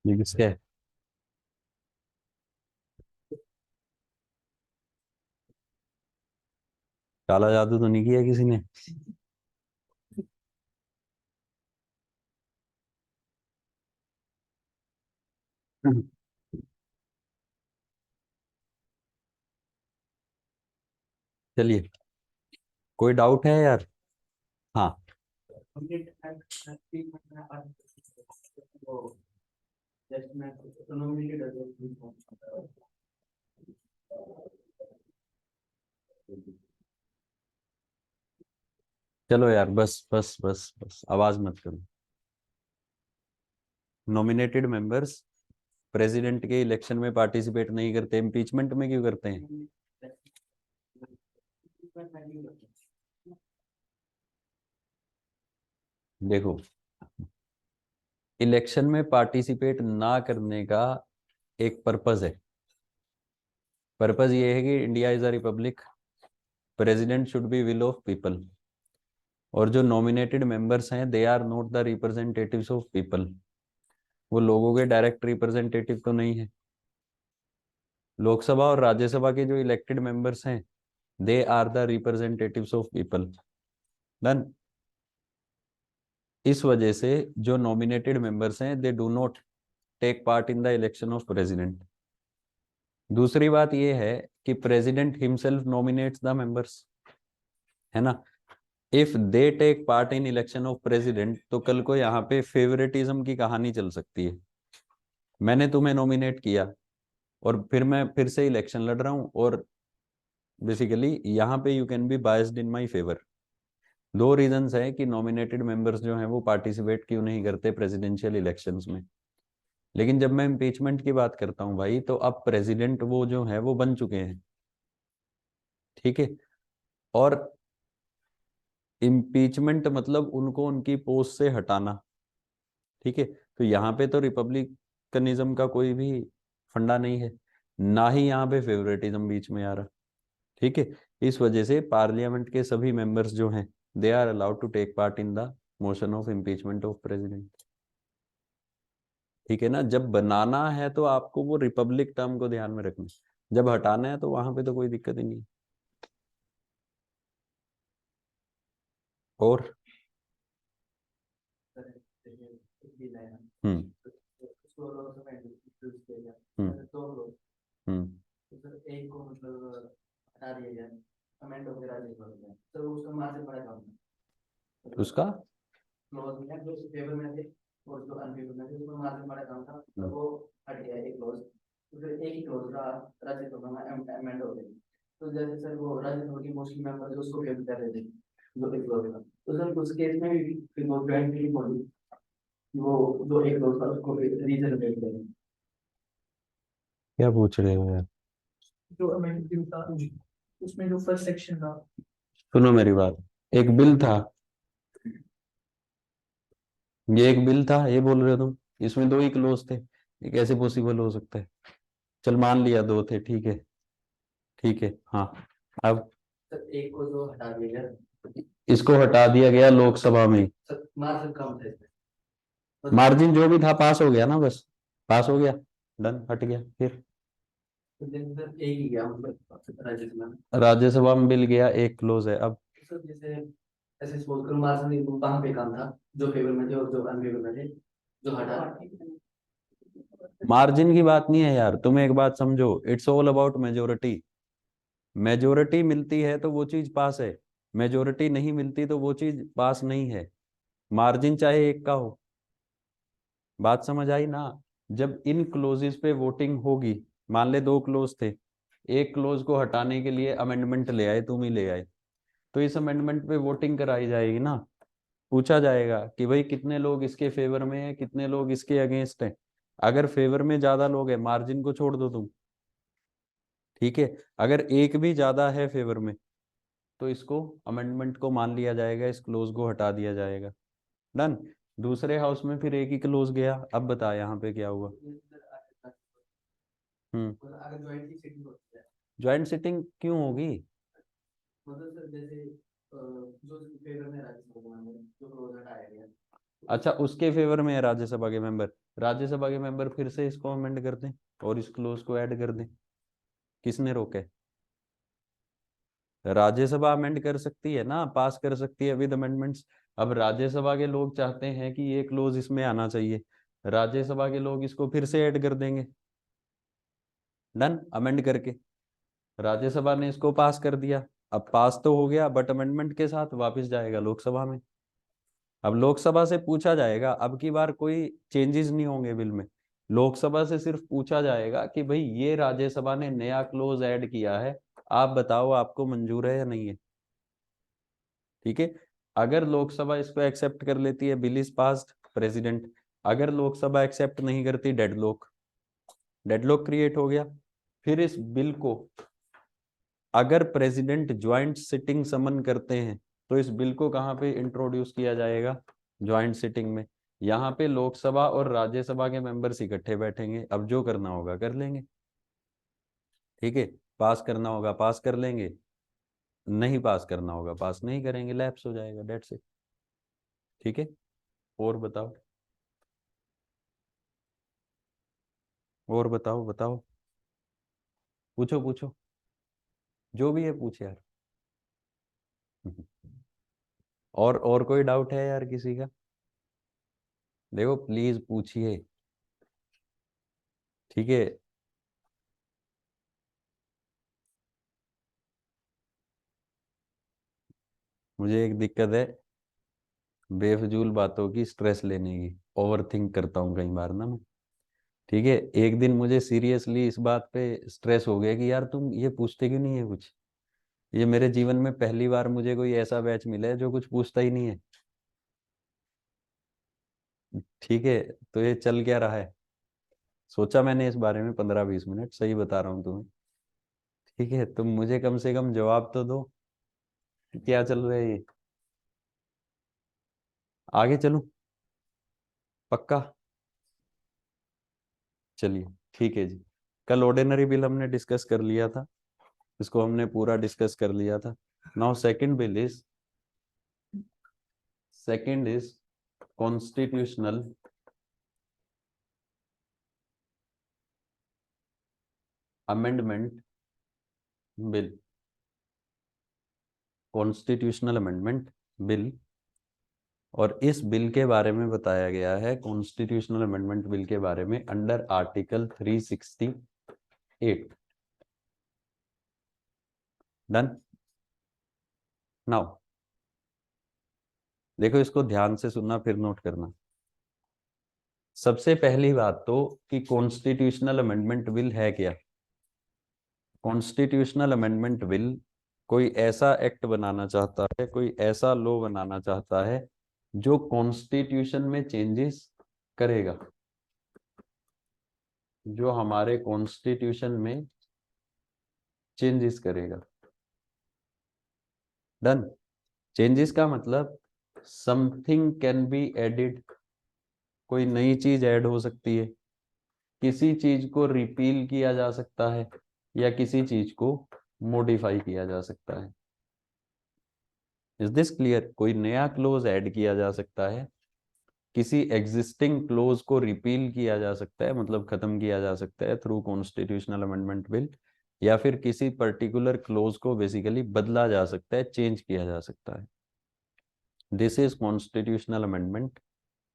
ये किसका है? काला जादू तो नहीं किया किसी ने? चलिए, कोई डाउट है यार? हाँ, चलो यार, बस बस बस बस आवाज मत करो। नॉमिनेटेड मेंबर्स प्रेसिडेंट के इलेक्शन में पार्टिसिपेट नहीं करते, इम्पीचमेंट में क्यों करते हैं? देखो, इलेक्शन में पार्टिसिपेट ना करने का एक पर्पज है। पर्पज ये है कि India is a republic, president should be will of people, और जो नॉमिनेटेड मेंबर्स हैं they are not the representatives of people. वो लोगों के डायरेक्ट रिप्रेजेंटेटिव तो नहीं है। लोकसभा और राज्यसभा के जो इलेक्टेड मेंबर्स हैं they are the representatives of people. Done. इस वजह से जो नॉमिनेटेड मेंबर्स हैं they do not take part in the election of president. दूसरी बात यह है कि president himself nominates the members, है ना। If they take part in election of president तो कल को यहाँ पे फेवरेटिज्म की कहानी चल सकती है। मैंने तुम्हें नॉमिनेट किया और फिर मैं फिर से इलेक्शन लड़ रहा हूँ, और बेसिकली यहाँ पे you can be biased in my favour. दो रीजंस है कि नॉमिनेटेड मेंबर्स जो हैं वो पार्टिसिपेट क्यों नहीं करते प्रेसिडेंशियल इलेक्शंस में। लेकिन जब मैं इम्पीचमेंट की बात करता हूँ भाई, तो अब प्रेसिडेंट वो जो है वो बन चुके हैं, ठीक है। और इम्पीचमेंट मतलब उनको उनकी पोस्ट से हटाना, ठीक है। तो यहाँ पे तो रिपब्लिकनिज्म का कोई भी फंडा नहीं है। ना ही यहाँ पे फेवरेटिज्म बीच में आ रहा। ठीक है, इस वजह से पार्लियामेंट के सभी मेंबर्स जो हैं they are allowed to take part in the motion of impeachment of president. ठीक है ना, जब बनाना है तो आपको वो रिपब्लिक टर्म को ध्यान में रखना, जब हटाना है तो वहां पे तो कोई दिक्कत ही नहीं। और हम्म हम्म हम्म एक को मतलब हटा दिया जाए, अमेंड वगैरह नहीं कर दिया तो उसका मार्जिन बड़ा कम है। उसका क्लोज में जो फेवर में थे और जो अनफेवर में थे उसका मार्जिन बड़ा कम था, तो वो हट गया एक क्लोज। तो फिर एक ही क्लोज का राज्यसभा में अमेंड हो गई। तो जैसे सर वो राज्यसभा की मोस्टली मेंबर जो उसको फेवर कर रहे थे जो एक क्लोज था, तो सर उस केस में भी फिर वो ज्वाइंट मीटिंग होगी, वो जो एक क्लोज था उसको रीजन कर देंगे। क्या पूछ रहे हो यार? जो अमेंड बिल था उसमें जो फर्स्ट सेक्शन था। सुनो मेरी बात, एक बिल था, ये एक बिल था, ये बोल रहे हो तुम, इसमें दो ही क्लोज थे, ये कैसे पॉसिबल हो सकता है? चल मान लिया दो थे, ठीक है, ठीक है, हाँ। अब सर एक को जो हटा दिया गया, इसको हटा दिया गया लोकसभा में, सर मार्जिन कम था इसमें। मार्जिन जो भी था पास हो गया ना, बस पास हो गया, डन, हट गया। फिर तो जैसे सर एक ही गया मतलब राज्यसभा में। राज्यसभा में बिल गया, एक क्लोज है। अब सर जैसे ऐसे सपोज करो मार्जिन वहां पे कम था, जो फेवर में थे और जो अनफेवर में थे, जो हटा। मार्जिन की बात नहीं है यार, तुम एक बात समझो, it's all about majority. Majority मिलती है तो वो चीज पास है, मेजोरिटी नहीं मिलती तो वो चीज पास नहीं है, मार्जिन चाहे एक का हो। बात समझ आई ना? जब इन क्लोजेस पे वोटिंग होगी, मान ले दो क्लोज थे, एक क्लोज को हटाने के लिए अमेंडमेंट ले आए, तुम ही ले आए, तो इस अमेंडमेंट पे वोटिंग कराई जाएगी ना, पूछा जाएगा कि भाई कितने लोग इसके फेवर में है, कितने लोग इसके अगेंस्ट हैं। अगर फेवर में ज्यादा लोग हैं, मार्जिन को छोड़ दो तुम, ठीक है, अगर एक भी ज्यादा है फेवर में तो इसको अमेंडमेंट को मान लिया जाएगा, इस क्लोज को हटा दिया जाएगा, डन। दूसरे हाउस में फिर एक ही क्लोज गया, अब बता यहाँ पे क्या हुआ। हम्म अगर ज्वाइंट की सीटिंग होती है, ज्वाइंट सिटिंग क्यों होगी? मतलब सर जैसे जो फेवर में राज्यसभा में जो क्लोज हटाया गया। अच्छा, उसके फेवर में है राज्यसभा के मेंबर, राज्यसभा के मेंबर फिर से इसको अमेंड कर दें और इस क्लोज को ऐड कर दें, किसने रोके? राज्यसभा अमेंड कर सकती है ना, पास कर सकती है विद अमेंडमेंट्स। अब राज्यसभा के लोग चाहते हैं कि ये क्लोज इसमें आना चाहिए, राज्यसभा के लोग इसको फिर से ऐड कर देंगे, डन, अमेंड करके। राज्यसभा ने इसको पास कर दिया, अब पास तो हो गया बट अमेंडमेंट के साथ वापस जाएगा लोकसभा में। अब लोकसभा से पूछा जाएगा, अब की बार कोई चेंजेस नहीं होंगे बिल में, लोकसभा से सिर्फ पूछा जाएगा कि भाई ये राज्यसभा ने नया क्लोज ऐड किया है, आप बताओ आपको मंजूर है या नहीं है। ठीक है, अगर लोकसभा इसको एक्सेप्ट कर लेती है, बिल इज पास्ड, प्रेसिडेंट। अगर लोकसभा एक्सेप्ट नहीं करती, डेडलॉक, डेडलॉक क्रिएट हो गया। फिर इस बिल को अगर प्रेसिडेंट ज्वाइंट सिटिंग समन करते हैं तो इस बिल को कहाँ पे इंट्रोड्यूस किया जाएगा? ज्वाइंट सिटिंग में। यहाँ पे लोकसभा और राज्यसभा के मेंबर्स इकट्ठे बैठेंगे, अब जो करना होगा कर लेंगे, ठीक है, पास करना होगा पास कर लेंगे, नहीं पास करना होगा पास नहीं करेंगे, लैप्स हो जाएगा, डेट्स इट। ठीक है, और बताओ, और बताओ बताओ, पूछो पूछो, जो भी है पूछ यार। और कोई डाउट है यार किसी का? देखो प्लीज पूछिए, ठीक है। मुझे एक दिक्कत है, बेफजूल बातों की स्ट्रेस लेने की, ओवर थिंक करता हूँ कई बार ना मैं। ठीक है, एक दिन मुझे सीरियसली इस बात पे स्ट्रेस हो गया कि यार तुम ये पूछते क्यों नहीं है कुछ। ये मेरे जीवन में पहली बार मुझे कोई ऐसा बैच मिला है जो कुछ पूछता ही नहीं है। ठीक है, तो ये चल क्या रहा है, सोचा मैंने इस बारे में 15-20 मिनट, सही बता रहा हूँ तुम्हें। ठीक है, तुम मुझे कम से कम जवाब तो दो कि क्या चल रहा है ये। आगे चलूं? पक्का? चलिए ठीक है जी। कल ऑर्डिनरी बिल हमने डिस्कस कर लिया था, इसको हमने पूरा डिस्कस कर लिया था। Now second bill is constitutional amendment bill, constitutional amendment bill. और इस बिल के बारे में बताया गया है, कॉन्स्टिट्यूशनल अमेंडमेंट बिल के बारे में, अंडर आर्टिकल 368। डन। नाउ देखो, इसको ध्यान से सुनना फिर नोट करना। सबसे पहली बात तो कि कॉन्स्टिट्यूशनल अमेंडमेंट बिल है क्या। कॉन्स्टिट्यूशनल अमेंडमेंट बिल कोई ऐसा एक्ट बनाना चाहता है, कोई ऐसा लॉ बनाना चाहता है जो कॉन्स्टिट्यूशन में चेंजेस करेगा, जो हमारे कॉन्स्टिट्यूशन में चेंजेस करेगा। डन। चेंजेस का मतलब समथिंग कैन बी एडिड, कोई नई चीज ऐड हो सकती है, किसी चीज को रिपील किया जा सकता है, या किसी चीज को मॉडिफाई किया जा सकता है। Is this clear? कोई नया क्लोज ऐड किया जा सकता है, किसी एग्जिस्टिंग क्लोज को रिपील किया जा सकता है, मतलब खत्म किया जा सकता है थ्रू कॉन्स्टिट्यूशनल अमेंडमेंट बिल, या फिर किसी पर्टिकुलर क्लोज को बेसिकली बदला जा सकता है, चेंज किया जा सकता है। This is constitutional amendment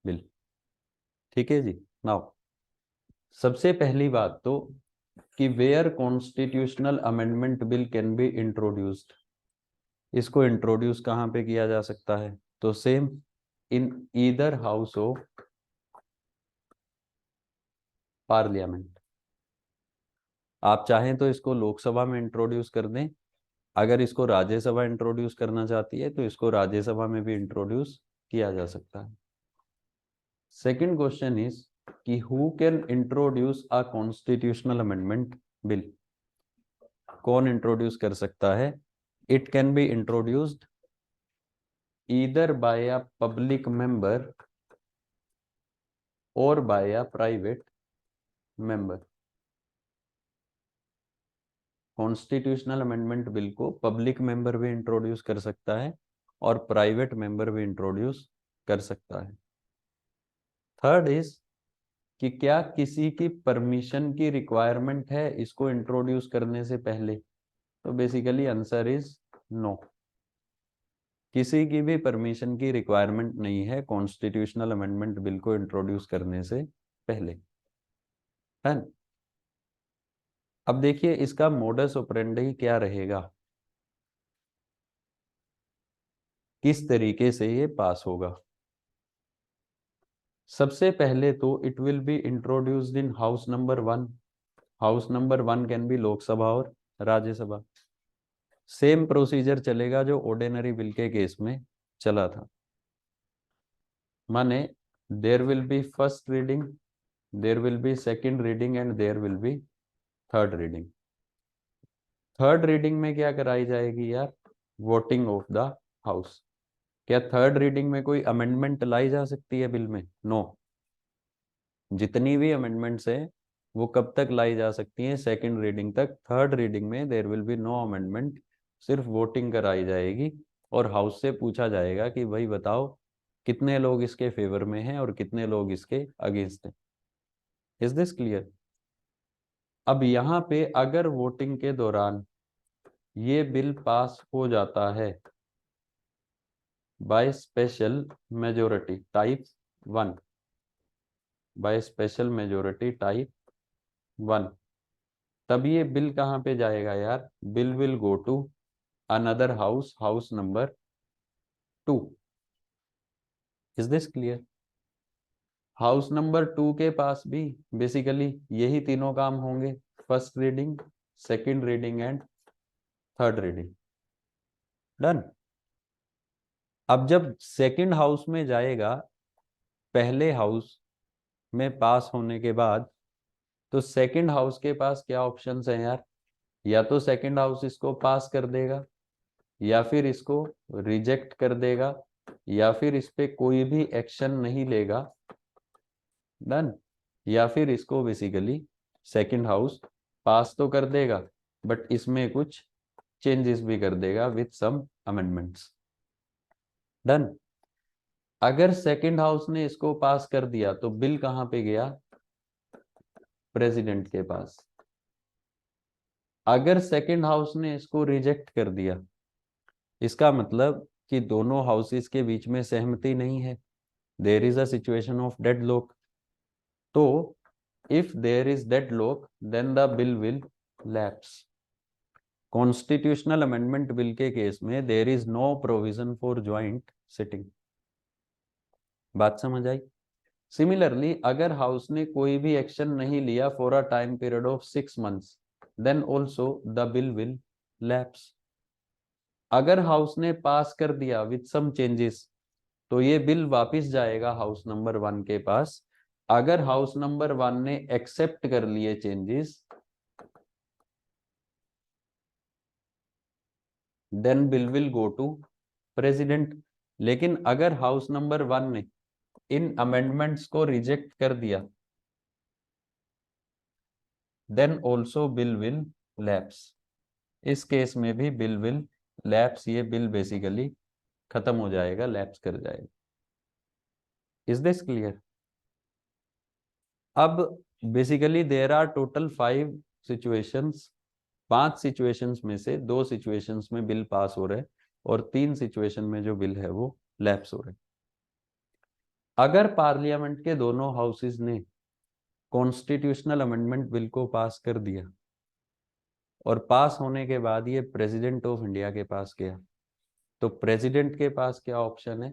bill. ठीक है जी। नाउ सबसे पहली बात तो कि where constitutional amendment bill can be introduced, इसको इंट्रोड्यूस कहाँ पे किया जा सकता है? तो same in either house of parliament. आप चाहें तो इसको लोकसभा में इंट्रोड्यूस कर दें, अगर इसको राज्यसभा इंट्रोड्यूस करना चाहती है तो इसको राज्यसभा में भी इंट्रोड्यूस किया जा सकता है। सेकंड क्वेश्चन इज कि who can introduce a constitutional amendment bill, कौन इंट्रोड्यूस कर सकता है? It can be introduced either by a public member और by a private member. Constitutional amendment bill को पब्लिक मेंबर भी इंट्रोड्यूस कर सकता है और प्राइवेट मेंबर भी इंट्रोड्यूस कर सकता है। थर्ड इज कि क्या किसी की परमिशन की रिक्वायरमेंट है इसको इंट्रोड्यूस करने से पहले? तो बेसिकली आंसर इज नो, किसी की भी परमिशन की रिक्वायरमेंट नहीं है कॉन्स्टिट्यूशनल अमेंडमेंट बिल को इंट्रोड्यूस करने से पहले। है। अब देखिए इसका मोडस ऑपरेंडी क्या रहेगा, किस तरीके से ये पास होगा। सबसे पहले तो it will be introduced in house number 1। House number 1 can be Lok Sabha और राज्यसभा। सेम प्रोसीजर चलेगा जो ऑर्डिनरी बिल के केस में चला था, माने there will be first reading, there will be second reading and there will be third reading. Third reading में क्या कराई जाएगी यार? Voting of the house. क्या थर्ड रीडिंग में कोई अमेंडमेंट लाई जा सकती है बिल में? नो। जितनी भी अमेंडमेंट्स है वो कब तक लाई जा सकती हैं? सेकंड रीडिंग तक। थर्ड रीडिंग में there will be no amendment, सिर्फ वोटिंग कराई जाएगी और हाउस से पूछा जाएगा कि भाई बताओ कितने लोग इसके फेवर में हैं और कितने लोग इसके अगेंस्ट हैं। Is this clear? अब यहाँ पे अगर वोटिंग के दौरान ये बिल पास हो जाता है by special majority type 1, by special majority type 1, तब ये बिल कहाँ पे जाएगा यार? Bill will go to another house, house number 2। Is this clear? House number 2 के पास भी बेसिकली यही तीनों काम होंगे, first reading, second reading and third reading. Done. अब जब सेकंड हाउस में जाएगा, पहले हाउस में पास होने के बाद, तो सेकंड हाउस के पास क्या ऑप्शंस हैं यार? या तो सेकंड हाउस इसको पास कर देगा, या फिर इसको रिजेक्ट कर देगा, या फिर इस पे कोई भी एक्शन नहीं लेगा। डन। या फिर इसको बेसिकली सेकंड हाउस पास तो कर देगा बट इसमें कुछ चेंजेस भी कर देगा विथ सम अमेंडमेंट्स। डन। अगर सेकंड हाउस ने इसको पास कर दिया तो बिल कहां पे गया? प्रेसिडेंट के पास। अगर सेकंड हाउस ने इसको रिजेक्ट कर दिया, इसका मतलब कि दोनों हाउसेस के बीच में सहमति नहीं है, there is a situation of deadlock. तो if there is deadlock then the bill will lapse. Constitutional amendment bill के केस में there is no provision for joint sitting. बात समझ आई? सिमिलरली अगर हाउस ने कोई भी एक्शन नहीं लिया for a time period of 6 months then also the bill will lapse. अगर हाउस ने पास कर दिया विथ सम चेंजेस तो ये बिल वापस जाएगा हाउस नंबर 1 के पास। अगर हाउस नंबर 1 ने एक्सेप्ट कर लिए changes then bill will go to president. लेकिन अगर हाउस नंबर 1 ने इन अमेंडमेंट्स को रिजेक्ट कर दिया then also bill will lapse. इस केस में भी बिल विल लैप्स, ये बिल बेसिकली खत्म हो जाएगा, लैप्स कर जाएगा। Is this clear? अब basically there are total 5 situations. 5 situations में से 2 सिचुएशंस में बिल पास हो रहे और 3 सिचुएशन में जो बिल है वो लैप्स हो रहे। अगर पार्लियामेंट के दोनों हाउसेस ने कॉन्स्टिट्यूशनल अमेंडमेंट बिल को पास कर दिया और पास होने के बाद ये प्रेसिडेंट ऑफ इंडिया के पास गया, तो प्रेसिडेंट के पास क्या ऑप्शन है?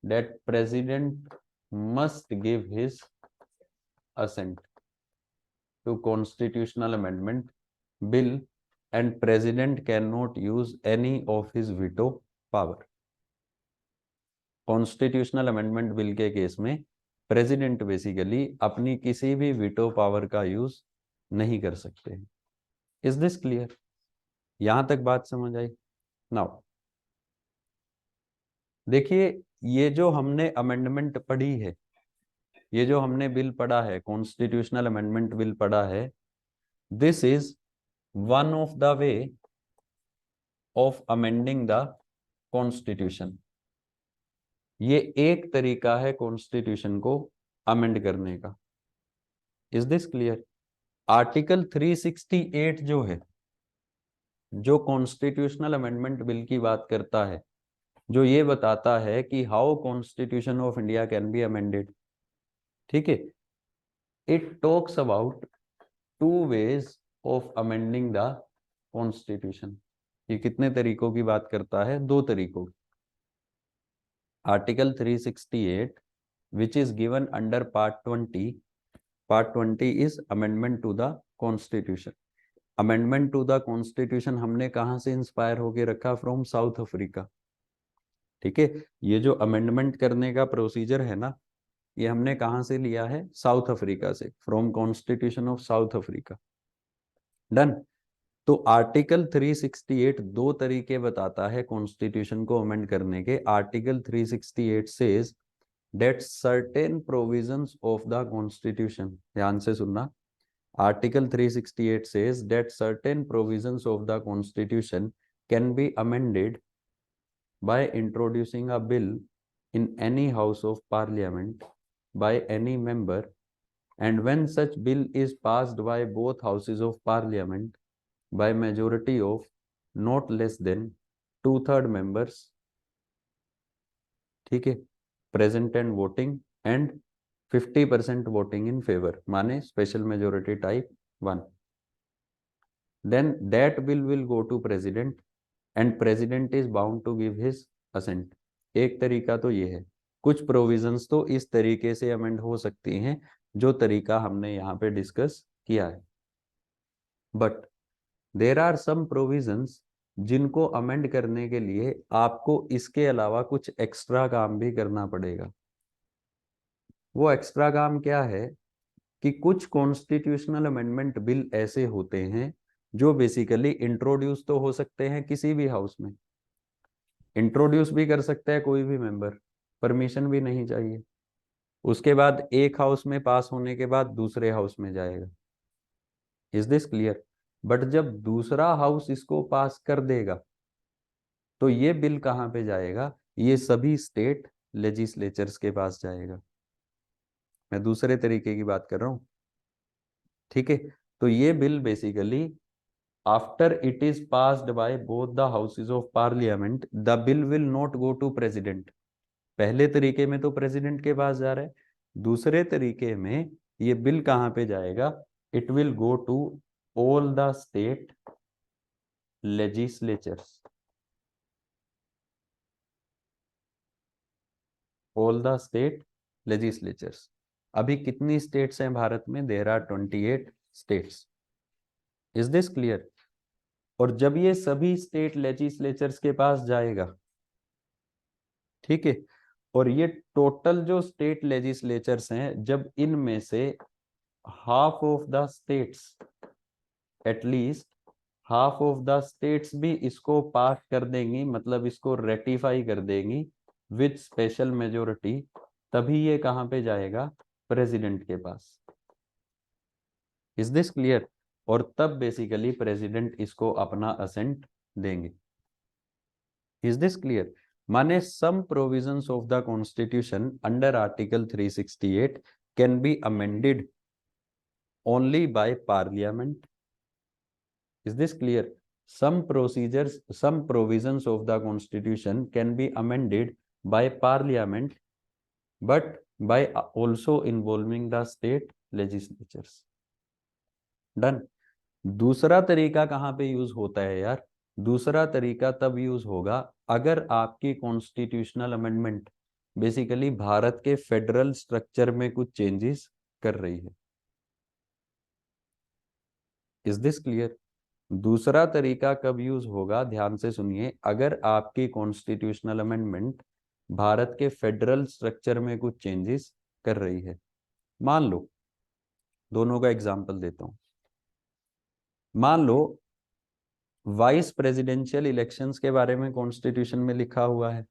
That president must give his assent to constitutional amendment bill and president cannot use any of his veto power। Constitutional amendment bill के केस में प्रेसिडेंट बेसिकली अपनी किसी भी वीटो पावर का यूज नहीं कर सकते हैं। Is this clear? यहां तक बात समझ आई? नाउ देखिए, ये जो हमने अमेंडमेंट पढ़ी है, ये जो हमने बिल पढ़ा है, कॉन्स्टिट्यूशनल अमेंडमेंट बिल पढ़ा है, this is one of the way of amending the constitution. ये एक तरीका है कॉन्स्टिट्यूशन को अमेंड करने का। Is this clear? आर्टिकल 368 जो है, जो कॉन्स्टिट्यूशनल अमेंडमेंट बिल की बात करता है, जो ये बताता है कि how constitution of India can be amended, ठीक है, it talks about 2 ways of amending the constitution. ये कितने तरीकों की बात करता है? 2 तरीकों। Article 368 which is given under part 20, part 20 is amendment to the constitution। Amendment to the constitution हमने कहां से इंस्पायर होके रखा? From South Africa. ठीक है, ये जो अमेंडमेंट करने का प्रोसीजर है ना, ये हमने कहां से लिया है? साउथ अफ्रीका से, from constitution of south Africa. Done. तो आर्टिकल 368 2 तरीके बताता है कॉन्स्टिट्यूशन को अमेंड करने के। Article 368 says that certain provisions of the constitution, ध्यान से सुनना, article 368 says that certain provisions of the constitution can be amended by introducing a bill in any house of parliament by any member, and when such bill is passed by both houses of parliament by majority of not less than 2/3 members, ठीक है, present and voting and 50% voting in favour, माने special majority type 1, then that bill will go to president and president is bound to give his assent. एक तरीका तो ये है। कुछ provisions तो इस तरीके से अमेंड हो सकती हैं जो तरीका हमने यहाँ पे डिस्कस किया है, but there are some provisions जिनको अमेंड करने के लिए आपको इसके अलावा कुछ एक्स्ट्रा काम भी करना पड़ेगा। वो एक्स्ट्रा काम क्या है कि कुछ कॉन्स्टिट्यूशनल अमेंडमेंट बिल ऐसे होते हैं जो बेसिकली इंट्रोड्यूस तो हो सकते हैं किसी भी हाउस में, इंट्रोड्यूस भी कर सकता है कोई भी मेंबर, परमिशन भी नहीं चाहिए, उसके बाद एक हाउस में पास होने के बाद दूसरे हाउस में जाएगा, इज दिस क्लियर? बट जब दूसरा हाउस इसको पास कर देगा तो ये बिल कहाँ पे जाएगा? ये सभी स्टेट लेजिस्लेचर्स के पास जाएगा। मैं दूसरे तरीके की बात कर रहा हूं, ठीक है? तो ये bill basically after it is passed by both the houses of parliament the bill will not go to president. पहले तरीके में तो प्रेसिडेंट के पास जा रहा है, दूसरे तरीके में ये बिल कहां पे जाएगा? It will go to all the state legislatures, all the state legislatures. अभी कितनी स्टेट्स हैं भारत में? There are 28 states. Is this clear? और जब ये सभी स्टेट लेजिस्लेचर्स के पास जाएगा, ठीक है, और ये टोटल जो स्टेट लेजिस्लेचर्स हैं, जब इनमें से half of the states, at least half of the states भी इसको पास कर देंगी, मतलब इसको रेटिफाई कर देंगी विद स्पेशल मेजोरिटी, तभी ये कहां पे जाएगा? प्रेसिडेंट के पास। Is this clear? और तब बेसिकली प्रेसिडेंट इसको अपना असेंट देंगे। Is this clear? माने some provisions of the constitution under article 368 can be amended only by parliament. Is this clear? some procedures, some provisions of the constitution can be amended by parliament, but by also involving the state legislatures. Done. दूसरा तरीका कहां पे use होता है यार? दूसरा तरीका तब यूज होगा अगर आपकी कॉन्स्टिट्यूशनल अमेंडमेंट बेसिकली भारत के फेडरल स्ट्रक्चर में कुछ चेंजेस कर रही है। Is this clear? दूसरा तरीका कब यूज होगा? ध्यान से सुनिए, अगर आपकी कॉन्स्टिट्यूशनल अमेंडमेंट भारत के फेडरल स्ट्रक्चर में कुछ चेंजेस कर रही है। मान लो, दोनों का एग्जांपल देता हूं। मान लो वाइस प्रेसिडेंशियल इलेक्शंस के बारे में कॉन्स्टिट्यूशन में लिखा हुआ है,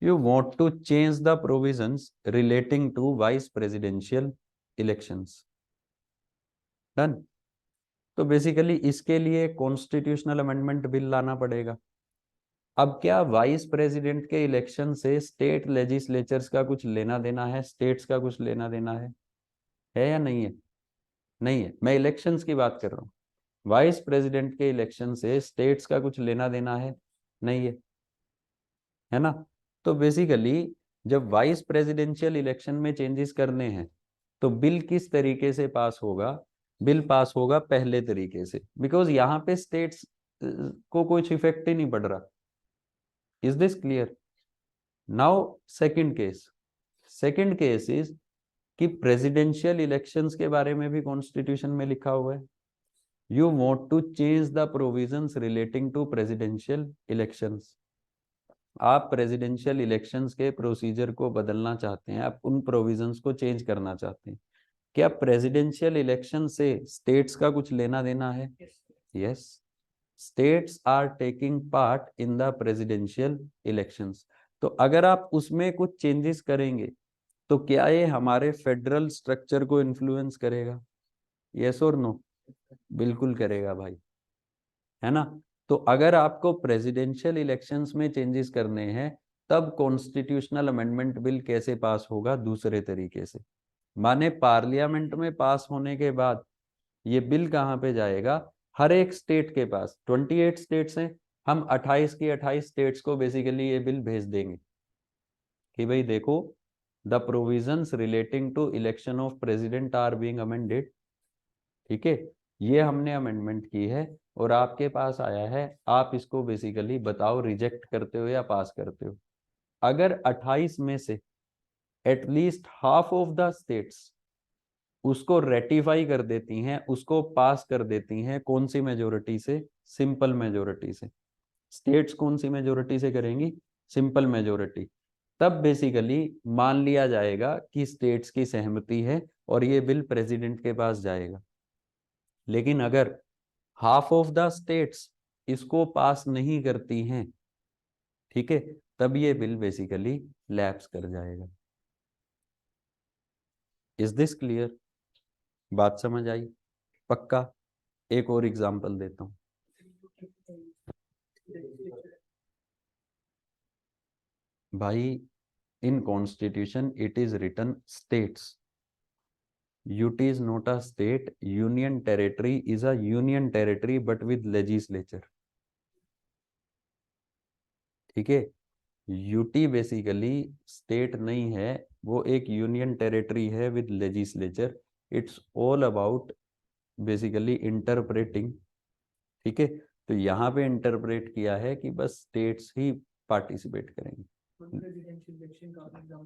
you want to change the provisions relating to vice presidential elections. Done. तो बेसिकली इसके लिए कॉन्स्टिट्यूशनल अमेंडमेंट बिल लाना पड़ेगा। अब क्या वाइस प्रेसिडेंट के इलेक्शन से स्टेट लेजिस्लेचर्स का कुछ लेना देना है? स्टेट्स का कुछ लेना देना है या नहीं है? नहीं है। मैं इलेक्शंस की बात कर रहा हूँ। वाइस प्रेसिडेंट के इलेक्शन से स्टेट्स का कुछ लेना देना नहीं है ना? तो बेसिकली जब वाइस प्रेसिडेंशियल इलेक्शन में चेंजेस करने हैं तो बिल किस तरीके से पास होगा? बिल पास होगा पहले तरीके से, बिकॉज यहाँ पे स्टेट्स को कुछ इफेक्ट ही नहीं पड़ रहा। Is this clear? Now second case is कि प्रेसिडेंशियल इलेक्शंस के बारे में भी कॉन्स्टिट्यूशन में लिखा हुआ है, you want to change the provisions relating to presidential elections. आप प्रेसिडेंशियल इलेक्शंस के प्रोसीजर को बदलना चाहते हैं, आप उन प्रोविजंस को चेंज करना चाहते हैं। क्या प्रेसिडेंशियल इलेक्शन से स्टेट्स का कुछ लेना देना है? Yes, states are taking part in the presidential elections. तो अगर आप उसमें कुछ चेंजेस करेंगे तो क्या ये हमारे फेडरल स्ट्रक्चर को इन्फ्लुएंस करेगा? यस और नो? बिल्कुल करेगा भाई, है ना? तो अगर आपको प्रेसिडेंशियल इलेक्शंस में चेंजेस करने हैं तब कॉन्स्टिट्यूशनल अमेंडमेंट बिल कैसे पास होगा? दूसरे तरीके से। माने पार्लियामेंट में पास होने के बाद ये बिल कहां पे जाएगा? हर एक स्टेट के पास। 28 स्टेट्स हैं, हम 28 की 28 स्टेट्स को बेसिकली ये बिल भेज देंगे कि भाई देखो, the provisions relating to election of president are being amended. ठीक है, ये हमने अमेंडमेंट की है और आपके पास आया है, आप इसको बेसिकली बताओ रिजेक्ट करते हो या पास करते हो। अगर 28 में से at least half of the states उसको रेटिफाई कर देती हैं, उसको पास कर देती हैं, कौन सी मेजोरिटी से? सिंपल मेजोरिटी से। स्टेट्स कौन सी मेजोरिटी से करेंगी? Simple majority. तब बेसिकली मान लिया जाएगा कि स्टेट्स की सहमति है और ये बिल प्रेसिडेंट के पास जाएगा। लेकिन अगर हाफ ऑफ द स्टेट्स इसको पास नहीं करती हैं, ठीक है, तब ये बिल बेसिकली लैप्स कर जाएगा। Is this clear? बात समझ आई? पक्का? एक और एग्जांपल देता हूं। भाई in constitution it is written states. UT is not a state. Union territory is a union territory but with legislature. ठीक है, यूटी बेसिकली स्टेट नहीं है, वो एक यूनियन टेरिटरी है with legislature. It's all about basically interpreting. ठीक है, तो यहाँ पे इंटरप्रेट किया है कि बस स्टेट्स ही पार्टिसिपेट करेंगे.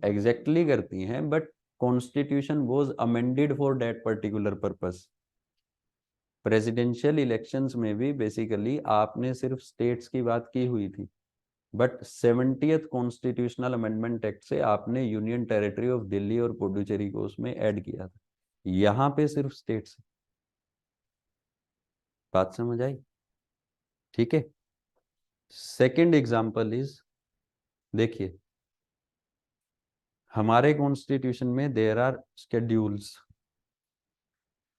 एग्जैक्टली करती हैं, but constitution was amended for that particular purpose. Presidential elections में भी बेसिकली आपने सिर्फ स्टेट्स की बात की हुई थी, but 70th constitutional amendment act से आपने यूनियन टेरिटरी ऑफ दिल्ली और पुडुचेरी को उसमें ऐड किया था. यहाँ पे सिर्फ स्टेट्स. बात समझ आई? ठीक है. सेकेंड एग्जाम्पल इज, देखिए हमारे कॉन्स्टिट्यूशन में देयर आर शेड्यूल्स,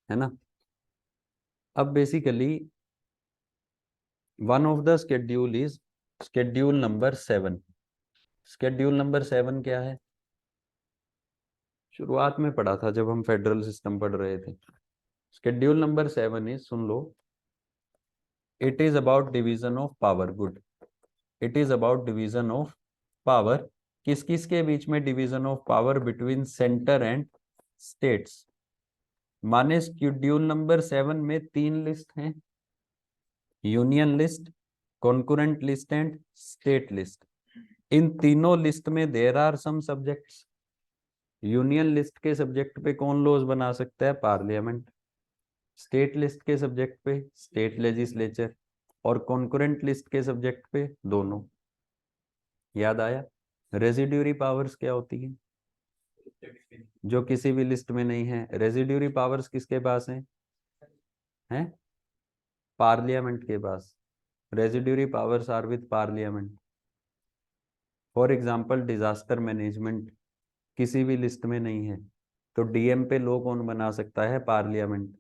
है ना. अब basically one of the schedule is schedule number 7. Schedule number 7 क्या है? शुरुआत में पढ़ा था जब हम फेडरल सिस्टम पढ़ रहे थे. शेड्यूल नंबर 7 इज, सुन लो, it is about division of power. Good. It is about division of power. किस किस के बीच में division of power? Between centre and states. माने शेड्यूल नंबर 7 में 3 लिस्ट हैं, union list, concurrent list and state list. इन तीनों लिस्ट में there are some subjects. Union list के सब्जेक्ट पे कौन लॉज बना सकता है? पार्लियामेंट. स्टेट लिस्ट के सब्जेक्ट पे स्टेट लेजिस्लेचर, और कॉन्करेंट लिस्ट के सब्जेक्ट पे दोनों. याद आया? रेजिड्यूरी पावर्स क्या होती है? जो किसी भी लिस्ट में नहीं है. रेजिड्यूरी पावर्स किसके पास हैं? पार्लियामेंट के पास. Residuary powers are with parliament. For example disaster management किसी भी लिस्ट में नहीं है, तो डीएम पे लॉ कौन बना सकता है? पार्लियामेंट.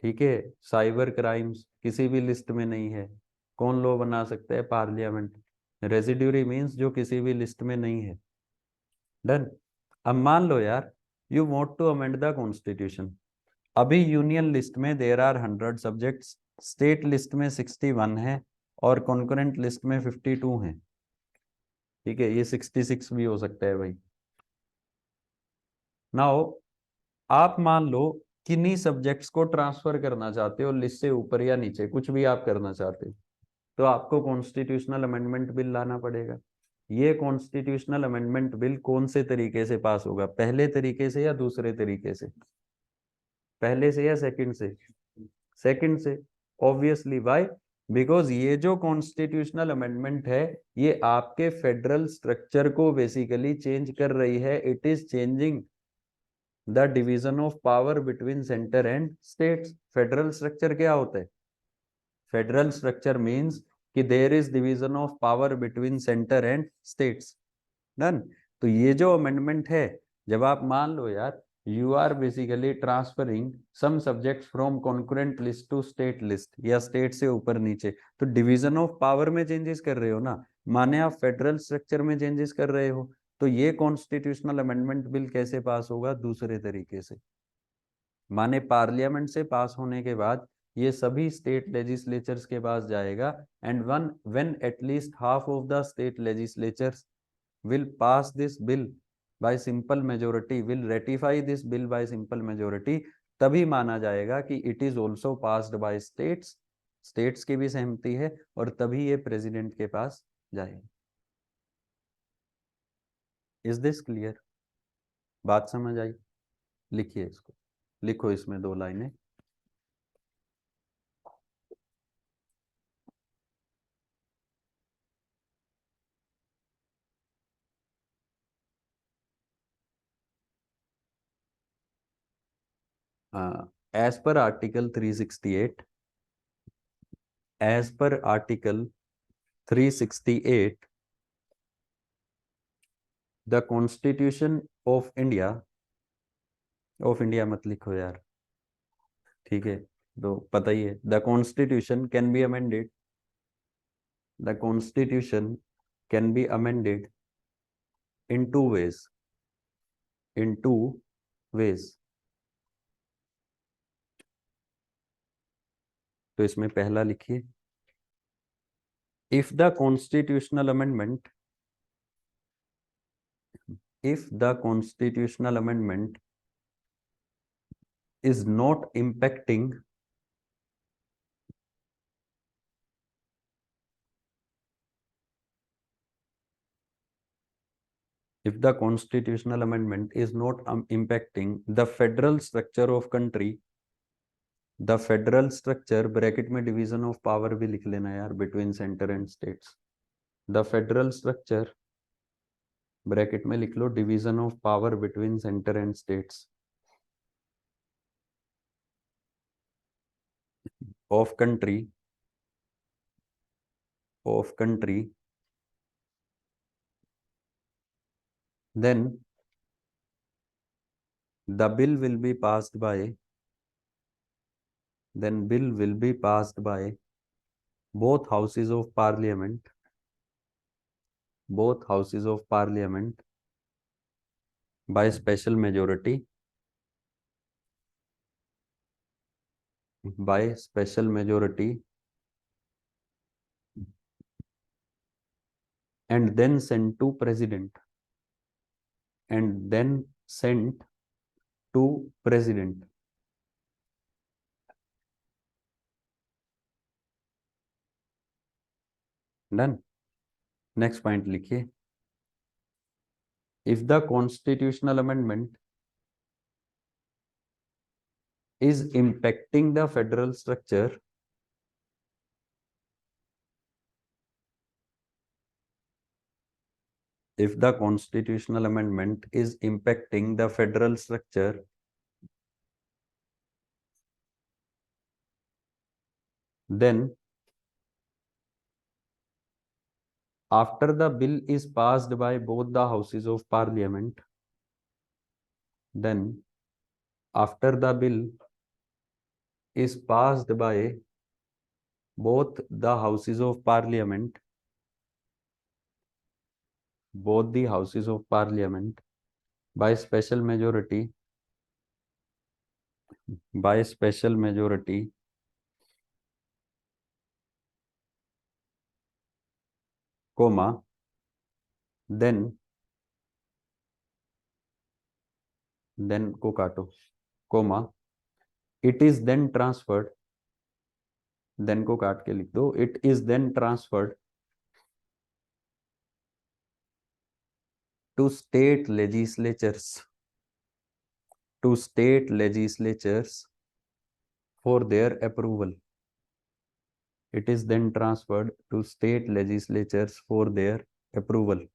ठीक है. साइबर क्राइम्स किसी भी लिस्ट में नहीं है, कौन लॉ बना सकता है? पार्लियामेंट. रेजिड्यूरी मींस जो किसी भी लिस्ट में नहीं है. डन. अब मान लो यार, you want to amend the constitution. अभी यूनियन लिस्ट में there are 100 subjects, state list में 61 है, और कॉन्करेंट लिस्ट में 52 है. ठीक है, ये 66 भी हो सकता है भाई. नाउ आप मान लो किन्हीं सब्जेक्ट्स को ट्रांसफर करना चाहते हो लिस्ट से ऊपर या नीचे, कुछ भी आप करना चाहते हो, तो आपको कॉन्स्टिट्यूशनल अमेंडमेंट बिल लाना पड़ेगा. ये कॉन्स्टिट्यूशनल अमेंडमेंट बिल कौन से तरीके से पास होगा? पहले तरीके से या दूसरे तरीके से? पहले से या सेकंड से? सेकंड से. ऑब्वियसली. व्हाई? बिकॉज ये जो कॉन्स्टिट्यूशनल अमेंडमेंट है, ये आपके फेडरल स्ट्रक्चर को बेसिकली चेंज कर रही है. It is changing the division of power between centre and states. Federal structure क्या होता है? फेडरल स्ट्रक्चर मींस कि there is division of power between centre and states. Done. तो ये जो अमेंडमेंट है, जब आप मान लो यार you are basically transferring some subjects from concurrent list to state list, या स्टेट से ऊपर नीचे, तो डिवीजन ऑफ पावर में चेंजेस कर रहे हो ना. माने आप फेडरल स्ट्रक्चर में चेंजेस कर रहे हो. तो ये कॉन्स्टिट्यूशनल अमेंडमेंट बिल कैसे पास होगा? दूसरे तरीके से. माने पार्लियामेंट से पास होने के बाद ये सभी स्टेट लेजिस्लेचर्स के पास जाएगा, and when at least half of the state legislatures will pass this bill by simple majority, will ratify this bill by simple majority, तभी माना जाएगा कि it is also passed by states. States की भी सहमति है, और तभी ये प्रेसिडेंट के पास जाएगा. Is this clear? बात समझ आई? लिखिए इसको, लिखो इसमें 2 लाइनें. as per article 368, as per article 368, the constitution of India, of India मत लिखो यार, ठीक है, तो पता ही है, the constitution can be amended, the constitution can be amended in two ways, in two ways. तो इसमें पहला लिखिए, if the constitutional amendment, if the constitutional amendment is not impacting if the constitutional amendment is not impacting the federal structure of country, the federal structure bracket में division of power भी लिख लेना यार, between centre and states, the federal structure bracket में लिख लो division of power between centre and states of country, of country, then the bill will be passed by, then bill will be passed by both houses of parliament, both houses of parliament by special majority, by special majority, and then sent to president, and then sent to president. Done. Next point लिखिए, if the constitutional amendment is impacting the federal structure, if the constitutional amendment is impacting the federal structure, then after the bill is passed by both the houses of parliament, then after the bill is passed by both the houses of parliament, both the houses of parliament by special majority, by special majority, comma, then को काटो, comma, it is then transferred, then को काट के लिख दो, it is then transferred to state legislatures, to state legislatures for their approval. It is then transferred to state legislatures for their approval.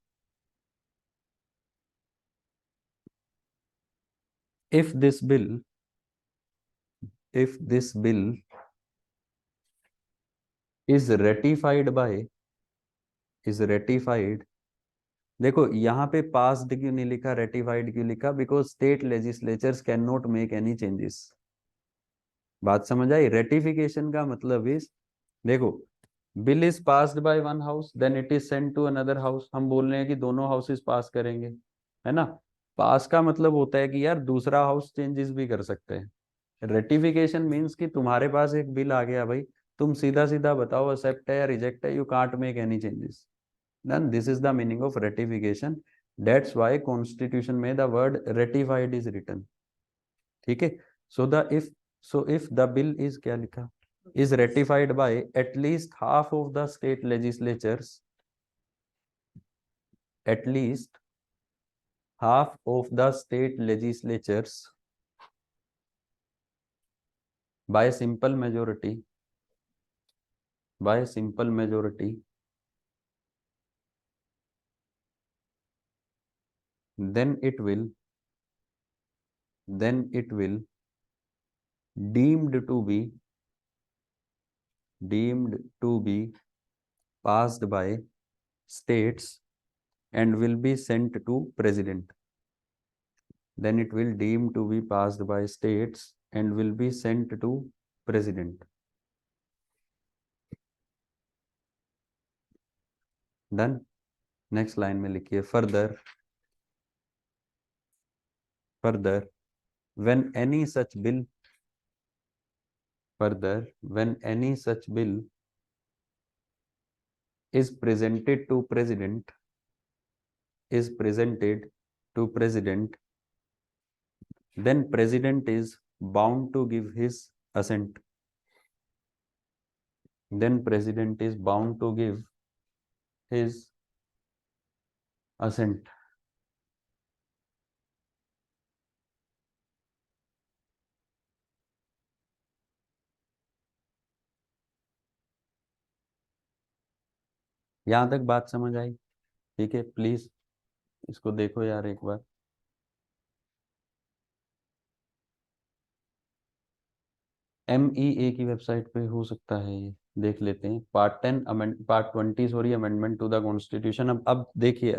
If this bill is ratified by, is ratified, देखो यहाँ पे passed क्यों नहीं लिखा, ratified क्यों लिखा, because state legislatures can not make any changes. बात समझ आई? रेटिफिकेशन का मतलब इस, देखो bill is passed by one house then it is sent to another house, हम बोल रहे हैं कि दोनों हाउसेस पास करेंगे, है ना। पास का मतलब होता है कि यार दूसरा हाउस चेंजेस भी कर सकते हैं। रेटिफिकेशन मीन्स कि तुम्हारे पास एक बिल आ गया भाई, तुम सीधा सीधा बताओ एक्सेप्ट है या रिजेक्ट है, you can't make any changes. then this is the meaning of ratification, that's why constitution में the word ratified is written, ठीक है। so if the bill is, क्या लिखा, is ratified by at least half of the state legislatures, at least half of the state legislatures by simple majority, by simple majority, then it will deemed to be passed by states and will be sent to president, then it will deemed to be passed by states and will be sent to president. Done. Next line में लिखिए further when any such bill is presented to president then president is bound to give his assent. यहां तक बात समझ आई? ठीक है, please इसको देखो यार एक बार। MEA की वेबसाइट पे हो सकता है, ये देख लेते हैं। Part 20 sorry amendment to the constitution. अब देखिए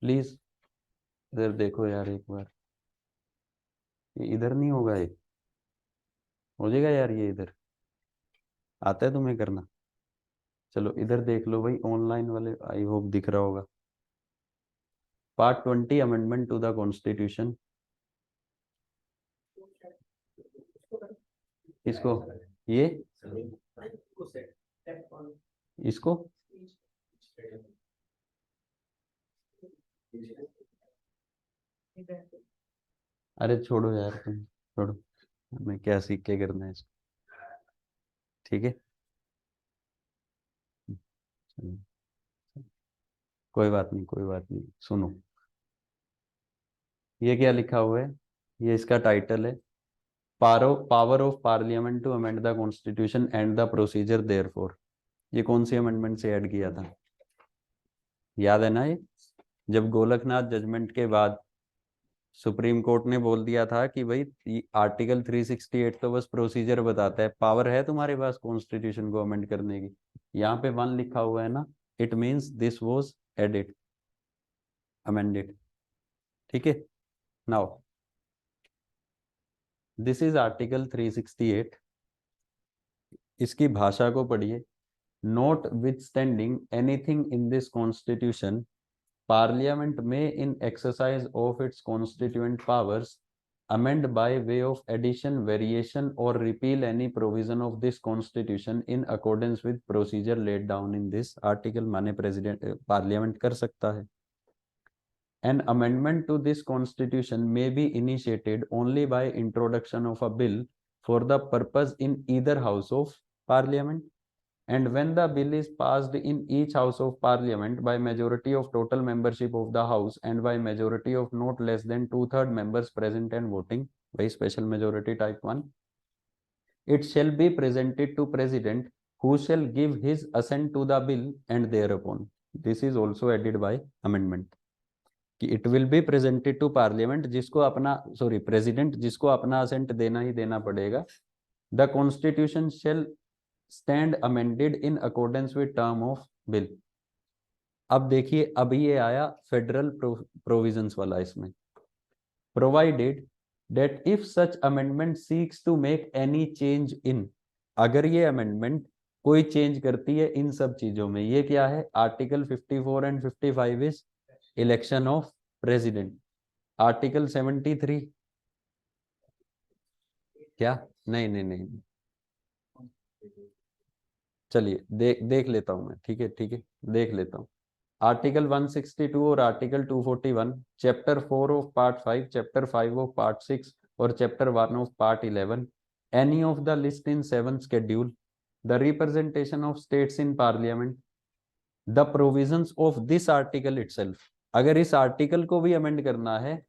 प्लीज इधर देखो यार एक बार। ये इधर नहीं होगा, ये हो जाएगा यार, ये इधर आता है तुम्हें करना? चलो इधर देख लो भाई, ऑनलाइन वाले आई होप दिख रहा होगा। Part 20 amendment to the constitution. इसको ये इसको अरे छोड़ो यार, तुम छोड़ो, हमें क्या सीख के करना है इसको। ठीक है, कोई बात नहीं। सुनो, ये क्या लिखा हुआ है, ये इसका टाइटल है power of parliament to amend the constitution and the procedure therefor. ये कौन सी अमेंडमेंट से ऐड किया था? याद है ना? ये जब गोलकनाथ जजमेंट के बाद सुप्रीम कोर्ट ने बोल दिया था कि भाई आर्टिकल 368 तो बस प्रोसीजर बताता है, पावर है तुम्हारे पास कॉन्स्टिट्यूशन को अमेंड करने की। यहाँ पे 1 लिखा हुआ है ना, it means this was added, amended. ठीक है, नाउ दिस इज आर्टिकल 368। इसकी भाषा को पढ़िए। Not withstanding anything in this constitution, Parliament may, in exercise of its constituent powers, amend by way of addition, variation, or repeal any provision of this Constitution in accordance with procedure laid down in this article। माने Parliament कर सकता है। An amendment to this Constitution may be initiated only by introduction of a bill for the purpose in either House of Parliament, and when the bill is passed in each House of Parliament by majority of total membership of the House and by majority of not less than 2/3 members present and voting, by special majority type 1, it shall be presented to President, who shall give his assent to the bill, and thereupon this is also added by amendment कि it will be presented to Parliament, जिसको अपना President जिसको अपना assent देना ही देना पड़ेगा। The Constitution shall stand amended in accordance with term of bill। अब देखिए, अब ये आया फेडरल प्रोविजंस वाला। इसमें provided that if such amendment seeks to make any change in, अगर ये अमेंडमेंट कोई चेंज करती है इन सब चीजों में। ये क्या है? Article 54 and 55 is election of president. Article 73 क्या? नहीं, चलिए देख लेता हूं मैं। ठीक है, देख लेता हूं। आर्टिकल 162 और article 241, chapter 4 of part 5, chapter 5 of part 6 और chapter 1 of part 11, any of the list in 7 schedule, the representation of states in parliament, the provisions of this article itself. अगर इस आर्टिकल को भी अमेंड करना है,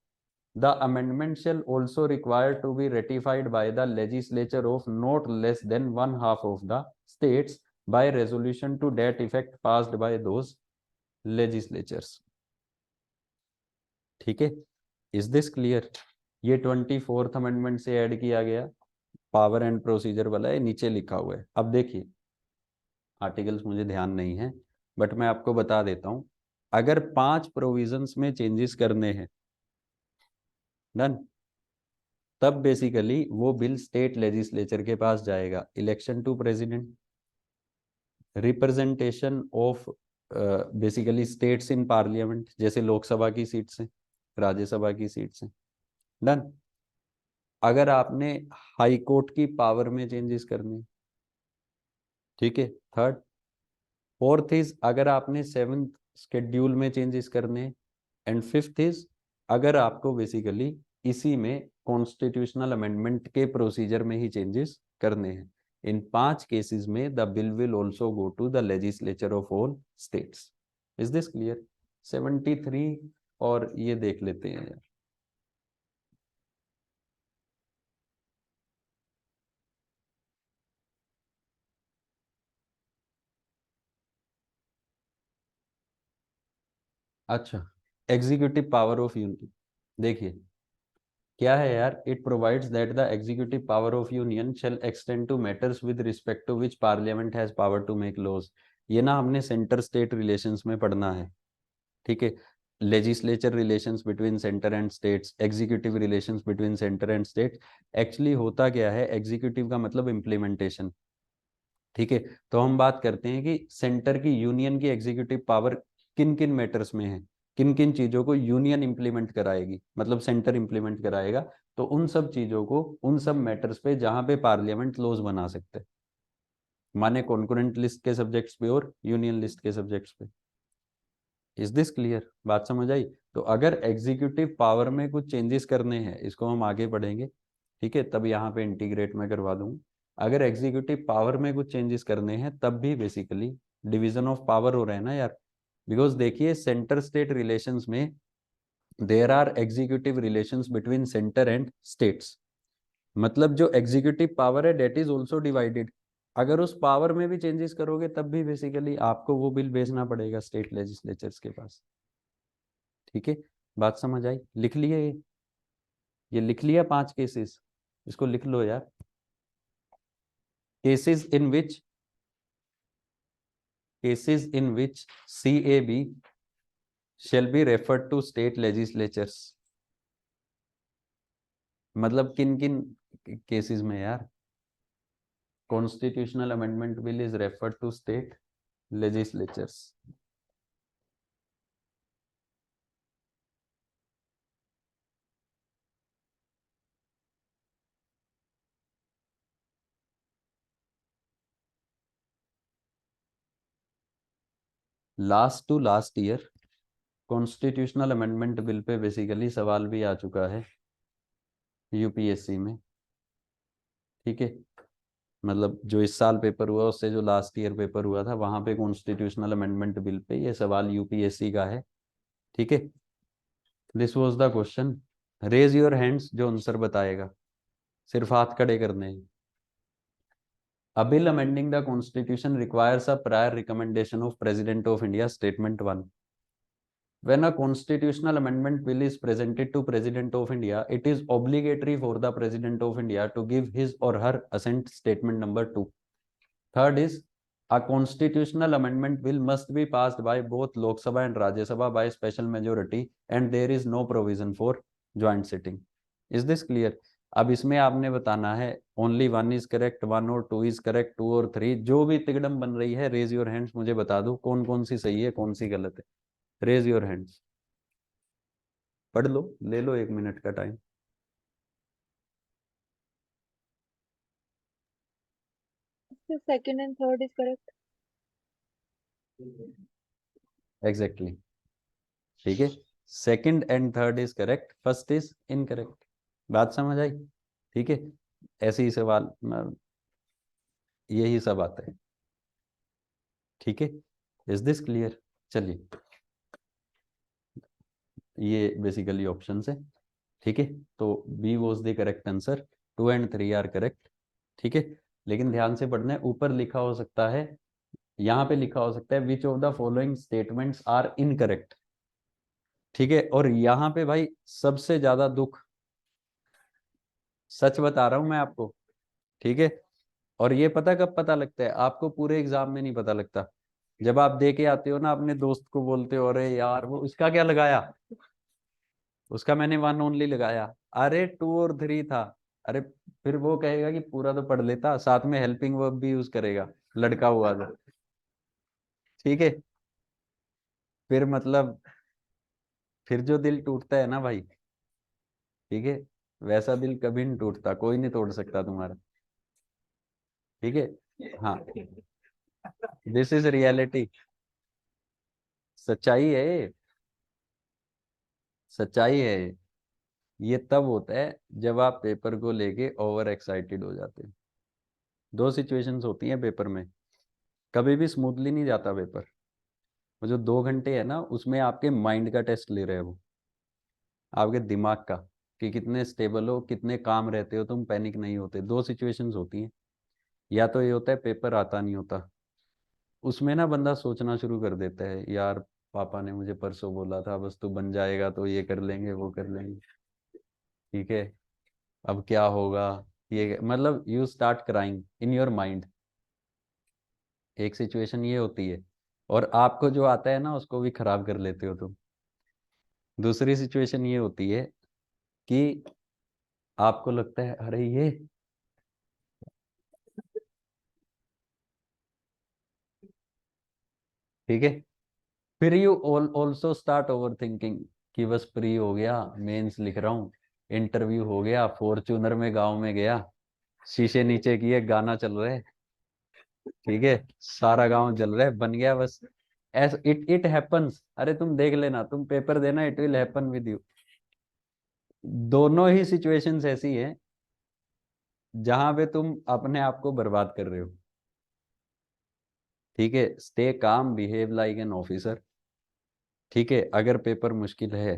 the amendment shall also require to be ratified by the legislature of not less than 1/2 of the states by resolution to that effect passed by those legislatures। ठीक है, is this clear? ये 24th amendment से add किया गया power and procedure वाला है, नीचे लिखा हुआ है। अब देखिए, आर्टिकल्स मुझे ध्यान नहीं है बट मैं आपको बता देता हूं। अगर 5 प्रोविजंस में चेंजेस करने हैं, डन, तब बेसिकली वो बिल स्टेट लेजिस्लेचर के पास जाएगा। Election to president, representation of basically states in parliament, जैसे लोकसभा की सीट से, राज्यसभा की सीट से, डन। अगर आपने हाई कोर्ट की पावर में चेंजेस करने, ठीक है, थर्ड। फोर्थ इज अगर आपने सेवेंथ शेड्यूल में चेंजेस करने, एंड फिफ्थ इज अगर आपको बेसिकली इसी में कॉन्स्टिट्यूशनल अमेंडमेंट के प्रोसीजर में ही चेंजेस करने हैं। इन 5 केसेस में the bill will also go to the legislature of all states. Is this clear? 73 और ये देख लेते हैं यार। अच्छा, एग्जीक्यूटिव पावर ऑफ यूनियन देखिए क्या है यार। It provides that the executive power of union shall extend to matters with respect to which parliament has power to make laws. ये ना हमने सेंटर स्टेट रिलेशंस में पढ़ना है, ठीक है। Legislature relations between centre and states, executive relations between centre and state. Actually होता क्या है, एग्जीक्यूटिव का मतलब इम्प्लीमेंटेशन, ठीक है। तो हम बात करते हैं कि सेंटर की, यूनियन की एग्जीक्यूटिव पावर किन किन मैटर्स में है, किन किन चीजों को यूनियन इंप्लीमेंट कराएगी, मतलब सेंटर इंप्लीमेंट कराएगा। तो उन सब चीजों को, उन सब मैटर्स पे जहां पे पार्लियामेंट लॉज बना सकते हैं, माने कॉन्करेंट लिस्ट के सब्जेक्ट्स पे और यूनियन लिस्ट के सब्जेक्ट्स पे। Is this clear? बात समझ आई? तो अगर एग्जीक्यूटिव पावर में कुछ चेंजेस करने हैं, इसको हम आगे पढ़ेंगे, ठीक है, तब यहाँ पे इंटीग्रेट में करवा दूंगा। अगर एग्जीक्यूटिव पावर में कुछ चेंजेस करने हैं तब भी बेसिकली डिवीजन ऑफ पावर हो रहे हैं ना यार। बिकॉज देखिए सेंटर स्टेट रिलेशंस में there are executive relations between centre and states, मतलब जो एग्जीक्यूटिव पावर है डेट इज ऑल्सो डिवाइडेड। अगर उस पावर में भी चेंजेस करोगे तब भी बेसिकली आपको वो बिल भेजना पड़ेगा स्टेट लेजिस्लेचर्स के पास, ठीक है। बात समझ आई? लिख लिए ये लिख लिया 5 केसेस, इसको लिख लो यार। cases in which CAB shall be referred to state legislatures, मतलब किन किन केसेस में यार constitutional amendment bill is referred to state legislatures. Last to last year constitutional amendment bill पे बेसिकली सवाल भी आ चुका है यूपीएससी में, ठीक है। मतलब जो इस साल पेपर हुआ उससे जो लास्ट ईयर पेपर हुआ था वहां पे कॉन्स्टिट्यूशनल अमेंडमेंट बिल पे ये सवाल यूपीएससी का है, ठीक है। This was the question. Raise your hands जो आंसर बताएगा, सिर्फ हाथ खड़े करने हैं। A bill amending the constitution requires a prior recommendation of President of India. Statement 1. When a constitutional amendment bill is presented to President of India, it is obligatory for the President of India to give his or her assent. Statement number 2. Third is a constitutional amendment bill must be passed by both Lok Sabha and Rajya Sabha by special majority, and there is no provision for joint sitting. Is this clear? अब इसमें आपने बताना है only 1 is correct, 1 और 2 is correct, 2 और 3 जो भी तिकड़म बन रही है, रेज योर हैंड्स, मुझे बता दो कौन कौन सी सही है कौन सी गलत है। रेज योर हैंड्स, पढ़ लो, ले लो 1 मिनट का time. Second and third is correct. Exactly, ठीक है। Second and third is correct, first is incorrect. बात समझ आई? ठीक है, ऐसे ही सवाल यही सब आता है, ठीक है। Is this clear? चलिए, ये बेसिकली ऑप्शन है, ठीक है। तो B was the correct answer, 2 and 3 are correct, ठीक है। लेकिन ध्यान से पढ़ना है, ऊपर लिखा हो सकता है, यहाँ पे लिखा हो सकता है which of the following statements are incorrect, ठीक है। और यहाँ पे भाई सबसे ज्यादा दुख, सच बता रहा हूं मैं आपको, ठीक है। और ये पता कब पता लगता है आपको? पूरे एग्जाम में नहीं पता लगता। जब आप दे के आते हो ना, अपने दोस्त को बोलते हो अरे यार वो इसका क्या लगाया, उसका मैंने वन ओनली लगाया, अरे टू और थ्री था। अरे फिर वो कहेगा कि पूरा तो पढ़ लेता, साथ में हेल्पिंग वर्ब भी यूज करेगा, लड़का हुआ तो। ठीक है, फिर मतलब फिर जो दिल टूटता है ना भाई, ठीक है, वैसा दिल कभी नहीं टूटता, कोई नहीं तोड़ सकता तुम्हारा। ठीक है, हाँ, दिस इज रियलिटी, सच्चाई है ये, सच्चाई है ये। ये तब होता है जब आप पेपर को लेके ओवर एक्साइटेड हो जाते हो। दो सिचुएशंस होती हैं पेपर में, कभी भी स्मूथली नहीं जाता पेपर। वो जो 2 घंटे है ना, उसमें आपके माइंड का टेस्ट ले रहे हैं वो, आपके दिमाग का, कि कितने स्टेबल हो, कितने काम रहते हो तुम, पैनिक नहीं होते। दो सिचुएशंस होती हैं, या तो ये होता है पेपर आता नहीं होता, उसमें ना बंदा सोचना शुरू कर देता है, यार पापा ने मुझे परसों बोला था बस तू बन जाएगा तो ये कर लेंगे वो कर लेंगे, ठीक है, अब क्या होगा, ये मतलब you start crying in your mind. एक सिचुएशन ये होती है, और आपको जो आता है ना उसको भी खराब कर लेते हो तुम। दूसरी सिचुएशन ये होती है कि आपको लगता है अरे ये, ठीक है, फिर you also start over thinking कि बस प्री हो गया, मेंस लिख रहा हूँ, इंटरव्यू हो गया, फॉर्च्यूनर में गांव में गया, शीशे नीचे किए, गाना चल रहा है, ठीक है, सारा गांव जल रहा है, बन गया बस। एस इट इट हैपन्स, अरे तुम देख लेना, तुम पेपर देना, it will happen with you. दोनों ही सिचुएशंस ऐसी हैं जहां पे तुम अपने आप को बर्बाद कर रहे हो। ठीक है, stay calm, behave like an officer. ठीक है, अगर पेपर मुश्किल है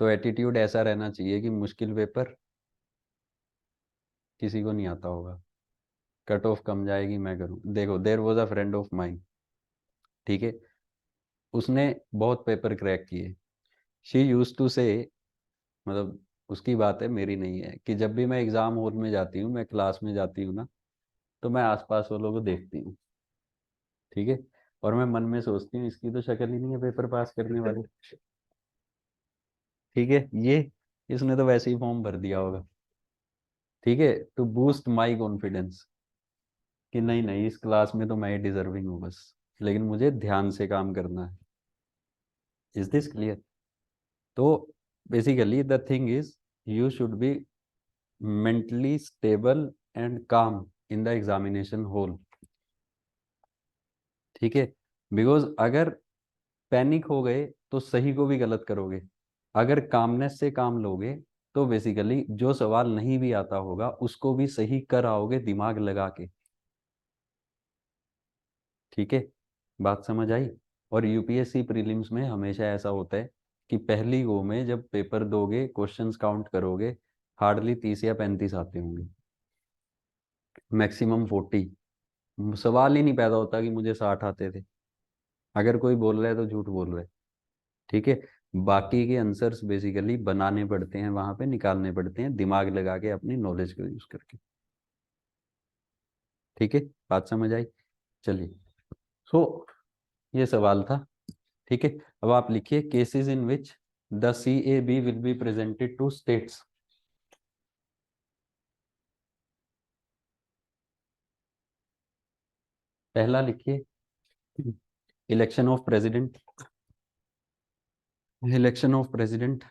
तो एटीट्यूड ऐसा रहना चाहिए कि मुश्किल पेपर किसी को नहीं आता होगा, कट ऑफ कम जाएगी मैं करूं। देखो, there was a friend of mine, ठीक है, उसने बहुत पेपर क्रैक किए। शी यूज टू से, मतलब उसकी बात है, मेरी नहीं है, कि जब भी मैं एग्जाम हॉल में जाती हूँ, मैं क्लास में जाती हूँ ना, तो मैं आसपास वालों को देखती हूँ, ठीक है, और मैं मन में सोचती हूँ इसकी तो शक्ल ही नहीं है पेपर पास करने वाली। ठीक है, ये इसने तो वैसे ही फॉर्म भर दिया होगा, ठीक है, टू बूस्ट माई कॉन्फिडेंस, कि नहीं नहीं इस क्लास में तो मैं डिजर्विंग हूँ बस, लेकिन मुझे ध्यान से काम करना है। Is this clear? तो basically the thing is, you should be mentally stable and calm in the examination hall. ठीक है, बिकॉज अगर पैनिक हो गए तो सही को भी गलत करोगे, अगर कामनेस से काम लोगे तो बेसिकली जो सवाल नहीं भी आता होगा उसको भी सही कर आओगे दिमाग लगा के। ठीक है, बात समझ आई? और यूपीएससी प्रीलिम्स में हमेशा ऐसा होता है कि पहली गो में जब पेपर दोगे, क्वेश्चंस काउंट करोगे, हार्डली 30 या 35 आते होंगे, मैक्सिमम 40। सवाल ही नहीं पैदा होता कि मुझे 60 आते थे, अगर कोई बोल रहा है तो झूठ बोल रहा है। ठीक है, बाकी के आंसर्स बेसिकली बनाने पड़ते हैं, वहां पे निकालने पड़ते हैं दिमाग लगा के, अपनी नॉलेज को यूज करके। ठीक है, बात समझ आई? चलिए, सो ये सवाल था। ठीक है, अब आप लिखिए, cases in which the CAB will be presented to states. पहला लिखिए, election of president, election of president.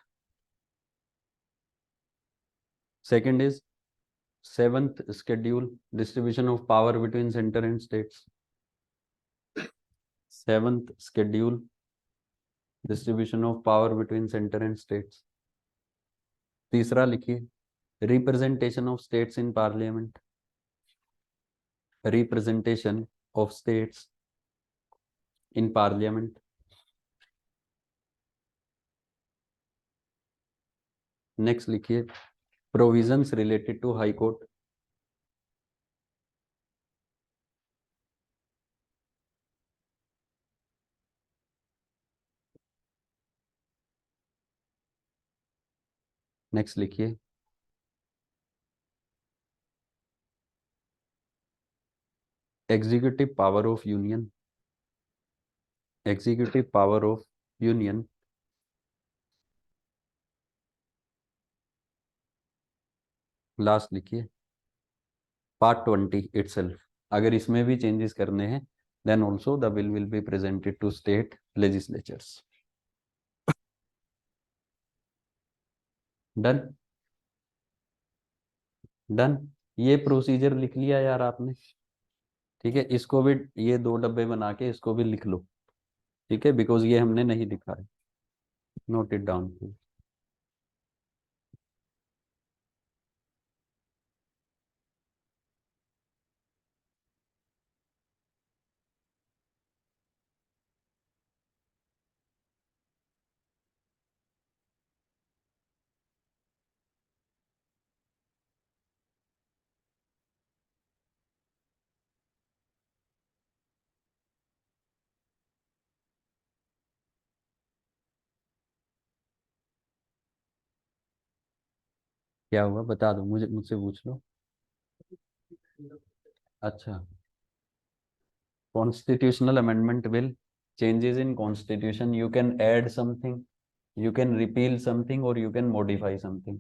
Second is seventh schedule, distribution of power between center and states। Seventh schedule, distribution of power between center and states। तीसरा लिखिए, representation of states in parliament, representation of states in parliament. Next लिखिए, provisions related to high court. Next लिखिए, executive power of union, executive power of union last लिखिए part 20 itself. अगर इसमें भी changes करने हैं then also the bill will be presented to state legislatures. Done done. ये procedure लिख लिया यार आपने. ठीक है, इसको भी ये 2 डब्बे बना के इसको भी लिख लो. ठीक है, बिकॉज ये हमने नहीं लिखा है. Note it down. क्या हुआ बता दो मुझे, मुझसे पूछ लो. अच्छा, constitutional amendment bill. Changes in constitution, you can add something, you can repeal something, or you can modify something.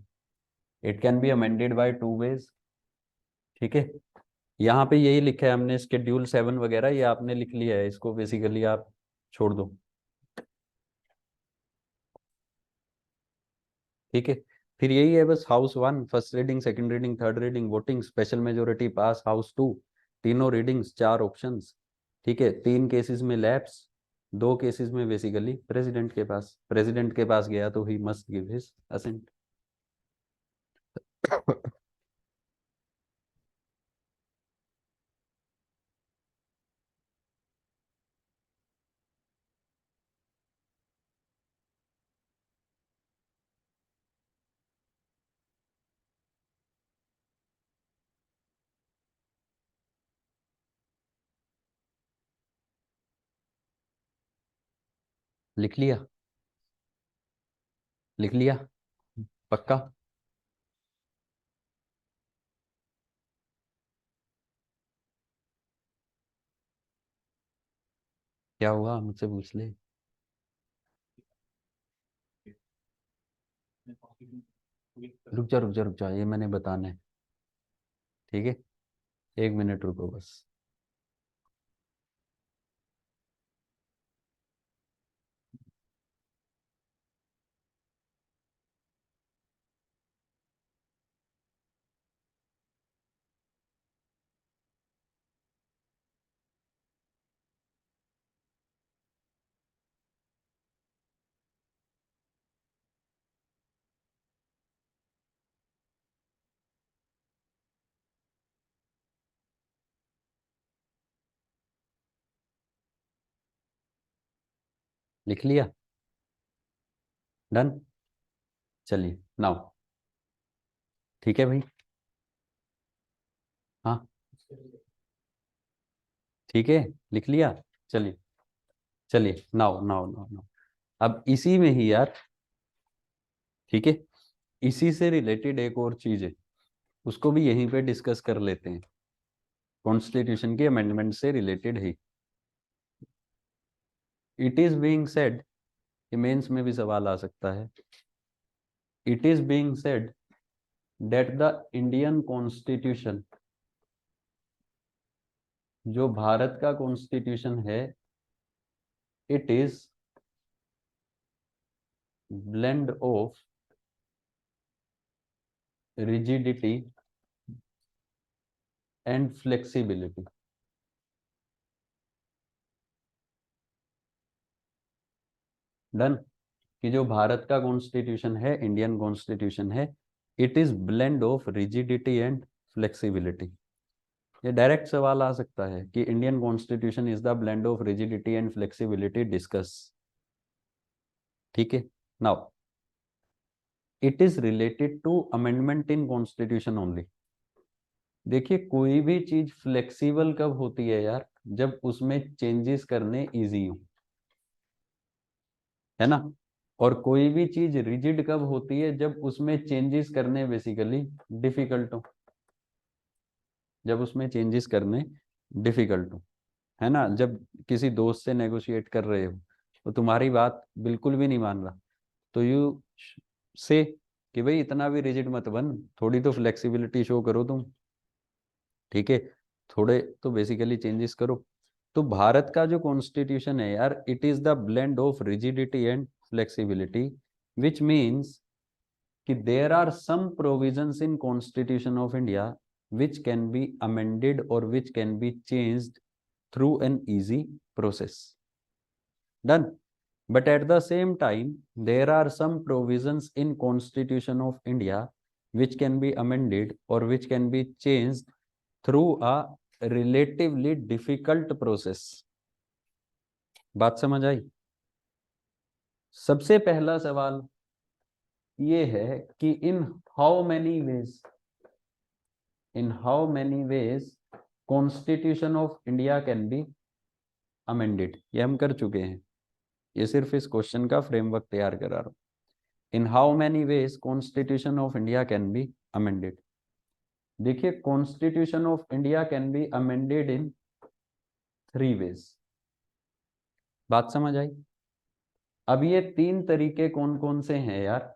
It can be amended by 2 ways. ठीक है, यहाँ पे यही लिखा है हमने, शेड्यूल 7 वगैरह ये आपने लिख लिया है, इसको बेसिकली आप छोड़ दो. ठीक है, फिर यही है बस. House 1 first reading, second reading, third reading, voting, special majority pass. House 2 तीनों रीडिंग्स, 4 ऑप्शंस. ठीक है, 3 केसेस में लैप्स, 2 केसेस में बेसिकली प्रेसिडेंट के पास गया तो he must give his assent. लिख लिया, लिख लिया पक्का. क्या हुआ मुझसे पूछ ले. रुक जा ये मैंने बताना है. ठीक है, 1 मिनट रुको बस. लिख लिया. डन. चलिए नाउ. ठीक है भाई. हाँ ठीक है, लिख लिया. चलिए चलिए, नाउ नाउ नाउ नाउ. अब इसी में ही यार, ठीक है, इसी से रिलेटेड एक और चीज है, उसको भी यहीं पे डिस्कस कर लेते हैं. कॉन्स्टिट्यूशन के अमेंडमेंट से रिलेटेड ही. It is being said, mains में भी सवाल आ सकता है. It is being said that the Indian constitution, जो भारत का कॉन्स्टिट्यूशन है, it is blend of rigidity and flexibility. Done. कि जो भारत का कॉन्स्टिट्यूशन है, इंडियन कॉन्स्टिट्यूशन है, it is blend of rigidity and flexibility. ये डायरेक्ट सवाल आ सकता है कि Indian constitution is the blend of rigidity and flexibility, discuss. ठीक है, now it is related to amendment in constitution only. देखिए, कोई भी चीज फ्लेक्सिबल कब होती है यार, जब उसमें चेंजेस करने इजी हो, है ना. और कोई भी चीज रिजिड कब होती है, जब उसमें चेंजेस करने बेसिकली डिफिकल्ट हो. जब उसमें चेंजेस करने डिफिकल्ट हो, है ना. जब किसी दोस्त से नेगोशिएट कर रहे हो तो तुम्हारी बात बिल्कुल भी नहीं मान रहा, तो यू से कि भाई इतना भी रिजिड मत बन, थोड़ी तो फ्लेक्सिबिलिटी शो करो तुम, ठीक है, थोड़े तो बेसिकली चेंजेस करो। तो भारत का जो कॉन्स्टिट्यूशन है यार, it is the blend of rigidity and flexibility, which means कि there are some provisions in constitution of India which can be amended or which can be changed through an easy process. Done. But at the same time, there are some provisions in Constitution of India which can be amended or which can be changed through a relatively difficult process. बात समझ आई? सबसे पहला सवाल ये है कि in how many ways Constitution of India can be amended. ये हम कर चुके हैं, ये सिर्फ इस क्वेश्चन का फ्रेमवर्क तैयार करा रहा हूं। In how many ways constitution of India can be amended. देखिए, constitution of India can be amended in 3 ways. बात समझ आई? अब ये 3 तरीके कौन कौन से हैं यार?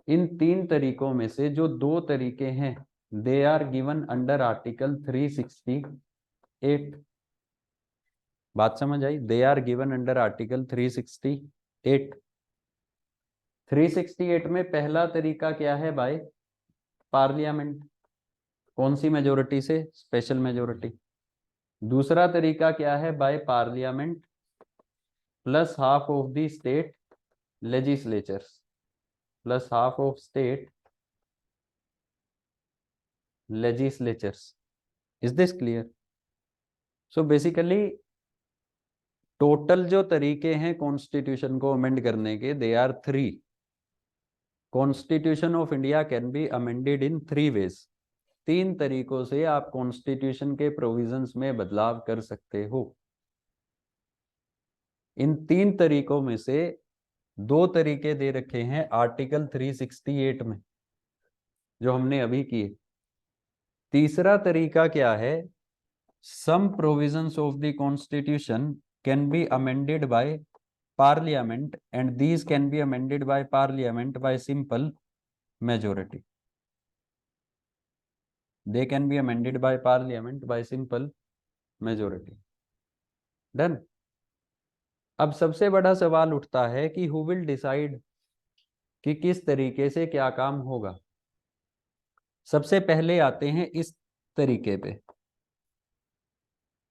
इन 3 तरीकों में से जो 2 तरीके हैं, they are given under article 368। बात समझ आई? They are given under article 368। 368 में पहला तरीका क्या है? By parliament. कौन सी मेजोरिटी से? Special majority. दूसरा तरीका क्या है? By parliament plus half of the state legislatures, plus half of state legislatures. Is this clear? So basically total जो तरीके हैं कॉन्स्टिट्यूशन को अमेंड करने के, they are 3। Constitution of India can be amended in 3 ways. 3 तरीकों से आप constitution के प्रोविजंस में बदलाव कर सकते हो। इन 3 तरीकों में से 2 तरीके दे रखे हैं आर्टिकल 368 में, जो हमने अभी किए। तीसरा तरीका क्या है? Some provisions of the constitution can be amended by parliament and these can be amended by parliament by simple majority. They can be amended by parliament by simple majority. Done. अब सबसे बड़ा सवाल उठता है कि हु विल डिसाइड कि किस तरीके से क्या काम होगा। सबसे पहले आते हैं इस तरीके पे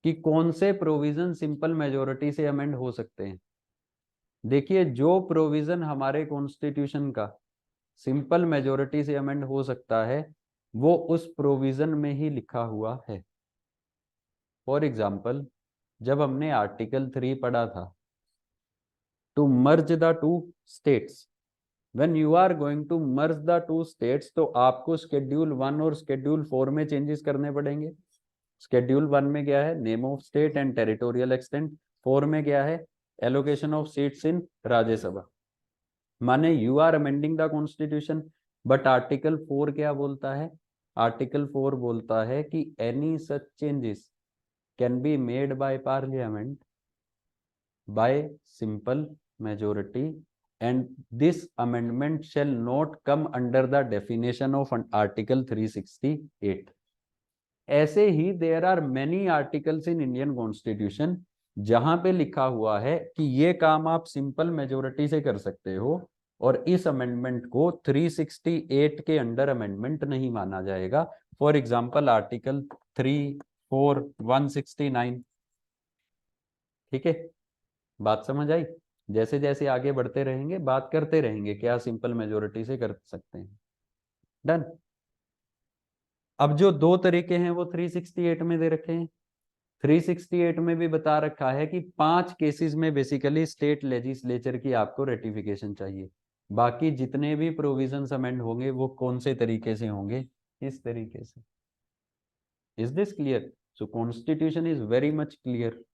कि कौन से प्रोविजन सिंपल मेजोरिटी से अमेंड हो सकते हैं। देखिए, जो प्रोविजन हमारे कॉन्स्टिट्यूशन का सिंपल मेजोरिटी से अमेंड हो सकता है, वो उस प्रोविजन में ही लिखा हुआ है। फॉर एग्जाम्पल, जब हमने आर्टिकल 3 पढ़ा था, to merge the 2 states, when you are going to merge the 2 states, तो आपको शेड्यूल 1 और शेड्यूल 4 में चेंजेस करने पड़ेंगे। शेड्यूल 1 में क्या है? Name of state and territorial extent. 4 में क्या है? Allocation of seats in Rajya Sabha. माने you are amending the constitution, but article 4 क्या बोलता है? आर्टिकल 4 बोलता है कि any such changes can be made by parliament by simple majority and this amendment shall not come under the definition of article 368. ऐसे ही there are many articles in Indian Constitution जहां पे लिखा हुआ है कि ये काम आप सिंपल मेजोरिटी से कर सकते हो, और इस अमेंडमेंट को 368 के अंडर अमेंडमेंट नहीं माना जाएगा। For example article 3, 4, 169। ठीक है, बात समझ आई? जैसे जैसे आगे बढ़ते रहेंगे बात करते रहेंगे क्या सिंपल मेजोरिटी से कर सकते हैं। डन। अब जो 2 तरीके हैं वो 368 में दे रखे हैं। 368 में भी बता रखा है कि 5 केसेस में बेसिकली स्टेट लेजिस्लेचर की आपको रेटिफिकेशन चाहिए। बाकी जितने भी प्रोविजंस अमेंड होंगे वो कौन से तरीके से होंगे? इस तरीके से। Is this clear? So constitution is very much clear.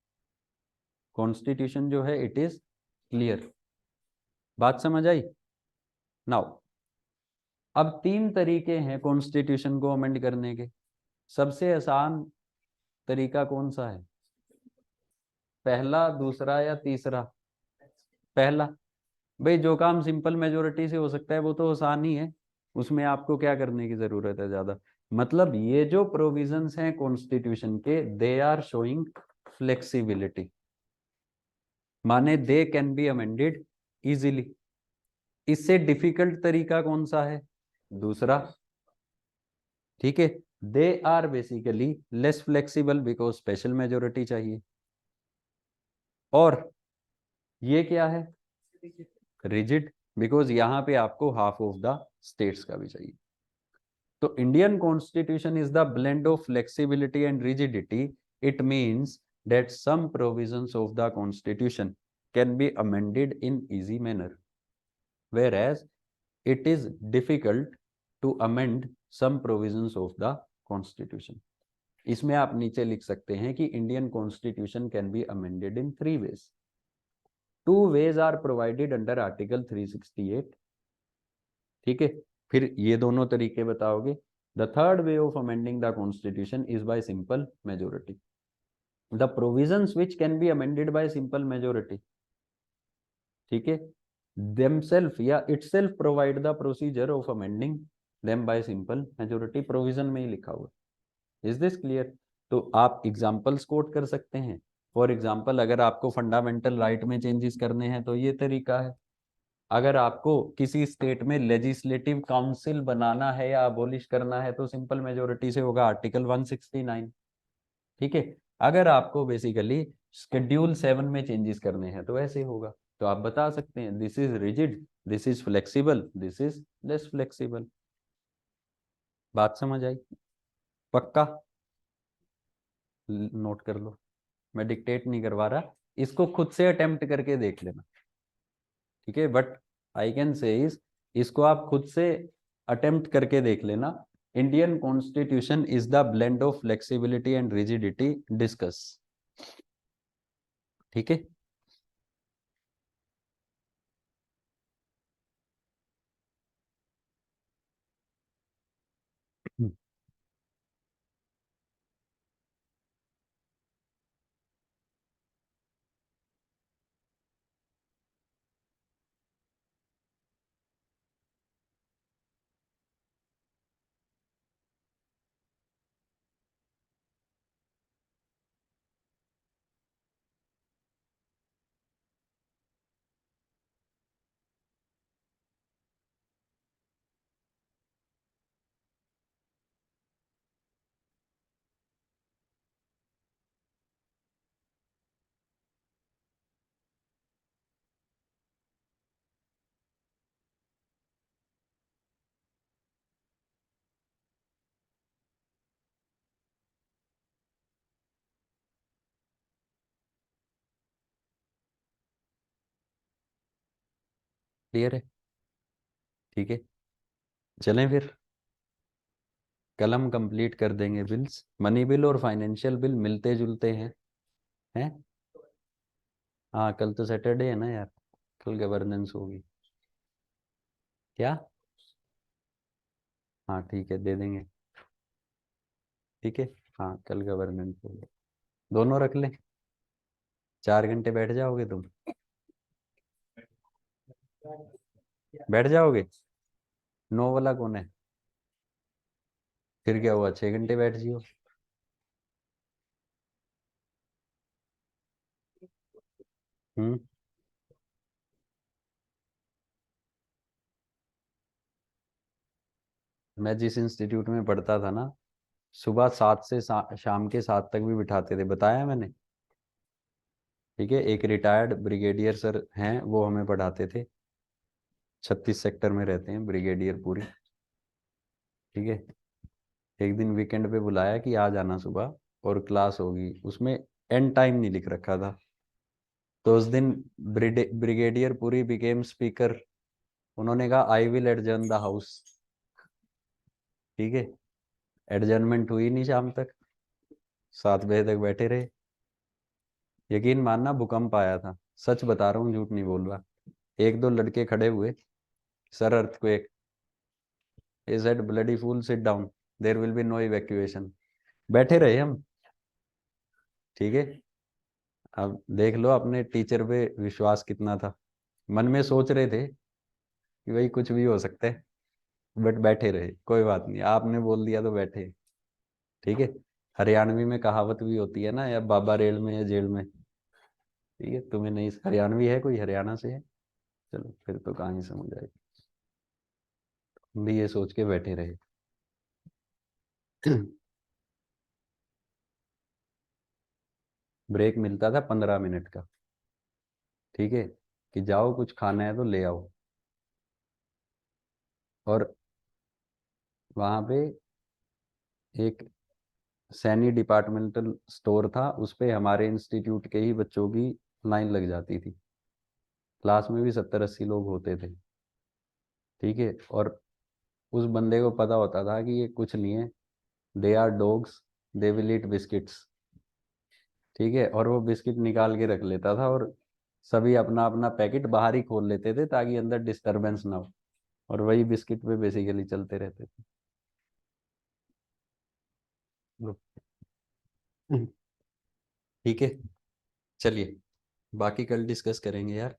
Constitution जो है इट इज क्लियर। बात समझ आई? नाउ अब 3 तरीके हैं कॉन्स्टिट्यूशन को अमेंड करने के। सबसे आसान तरीका कौन सा है? पहला, दूसरा या तीसरा? पहला। भाई जो काम सिंपल मेजोरिटी से हो सकता है वो तो आसान ही है, उसमें आपको क्या करने की जरूरत है ज्यादा। मतलब ये जो प्रोविजंस हैं कॉन्स्टिट्यूशन के, दे आर शोइंग फ्लेक्सिबिलिटी, माने they can be amended easily. इससे डिफिकल्ट तरीका कौन सा है? दूसरा, ठीक है। They are basically less flexible because special majority चाहिए। और ये क्या है? रिजिड, बिकॉज यहां पे आपको हाफ ऑफ द स्टेट्स का भी चाहिए। तो Indian constitution is the blend of flexibility and rigidity. It means that some provisions of the constitution can be amended in easy manner, whereas it is difficult to amend some provisions of the constitution. इसमें आप नीचे लिख सकते हैं कि Indian constitution can be amended in 3 ways. 2 ways are provided under article 368, ठीक है। फिर ये दोनों तरीके बताओगे। The third way of amending the constitution is by simple majority. The provisions which can be amended by simple majority, ठीक है, themselves या itself provide the procedure of amending them by simple majority, provision में ही लिखा हुआ। Is this clear? तो आप examples coat कर सकते हैं। फॉर एग्जांपल, अगर आपको फंडामेंटल राइट में चेंजेस करने हैं तो ये तरीका है। अगर आपको किसी स्टेट में लेजिस्लेटिव काउंसिल बनाना है या अबोलिश करना है तो सिंपल मेजोरिटी से होगा, आर्टिकल 169, ठीक है। अगर आपको बेसिकली शेड्यूल 7 में चेंजेस करने हैं तो ऐसे होगा। तो आप बता सकते हैं this is rigid, this is flexible, this is less flexible. बात समझ आई? पक्का? नोट कर लो, मैं डिक्टेट नहीं करवा रहा, इसको खुद से अटेम्प्ट करके देख लेना, ठीक है। But I can say is, इसको आप खुद से अटेम्प्ट करके देख लेना। Indian constitution is the blend of flexibility and rigidity, discuss, ठीक है। क्लियर है? ठीक है, चलें फिर। कल हम कंप्लीट कर देंगे बिल्स। मनी बिल और फाइनेंशियल बिल मिलते जुलते हैं। हाँ, कल तो सैटरडे है ना यार, कल गवर्नेंस होगी। क्या? हाँ ठीक है, दे देंगे, ठीक है। हाँ, कल गवर्नेंस होगी, दोनों रख लें। 4 घंटे बैठ जाओगे तुम? बैठ जाओगे? 9 वाला कौन है? फिर क्या हुआ, 6 घंटे बैठ जियो। हम्म। मैं जिस इंस्टीट्यूट में पढ़ता था ना, सुबह 7 से शाम के 7 तक भी बिठाते थे, बताया मैंने, ठीक है। एक रिटायर्ड ब्रिगेडियर सर हैं, वो हमें पढ़ाते थे। 36 सेक्टर में रहते हैं ब्रिगेडियर पूरी, ठीक है। एक दिन वीकेंड पे बुलाया कि आ जाना सुबह और क्लास होगी, उसमें एंड टाइम नहीं लिख रखा था। तो उस दिन ब्रिगेडियर पूरी बिकेम स्पीकर। उन्होंने कहा I will adjourn the house, ठीक है। एडजर्नमेंट हुई नहीं शाम तक, 7 बजे तक बैठे रहे। यकीन मानना, भूकंप आया था, सच बता रहा हूँ, झूठ नहीं बोल रहा। 1-2 लड़के खड़े हुए, sir earthquake, he said bloody fool sit down, there will be no evacuation। बैठे रहे हम, ठीक है। अब देख लो अपने टीचर पे विश्वास कितना था। मन में सोच रहे थे कि भाई कुछ भी हो सकता है, बट बैठे रहे, कोई बात नहीं, आपने बोल दिया तो बैठे। ठीक है, हरियाणवी में कहावत भी होती है ना, या बाबा रेल में या जेल में। ठीक है, तुम्हें नहीं, हरियाणवी है कोई, हरियाणा से है? चलो फिर तो कहानी समझ आएगी। हम भी ये सोच के बैठे रहे। ब्रेक मिलता था 15 मिनट का। ठीक है, कि जाओ कुछ खाना है तो ले आओ। और वहां पे एक सैनी डिपार्टमेंटल स्टोर था, उस पे हमारे इंस्टीट्यूट के ही बच्चों की लाइन लग जाती थी। क्लास में भी 70-80 लोग होते थे। ठीक है, और उस बंदे को पता होता था कि ये कुछ नहीं है, they are dogs, they will eat biscuits. ठीक है, और वो बिस्किट निकाल के रख लेता था, और सभी अपना अपना पैकेट बाहर ही खोल लेते थे ताकि अंदर डिस्टरबेंस ना हो, और वही बिस्किट पे बेसिकली चलते रहते थे। ठीक है, चलिए बाकी कल डिस्कस करेंगे यार।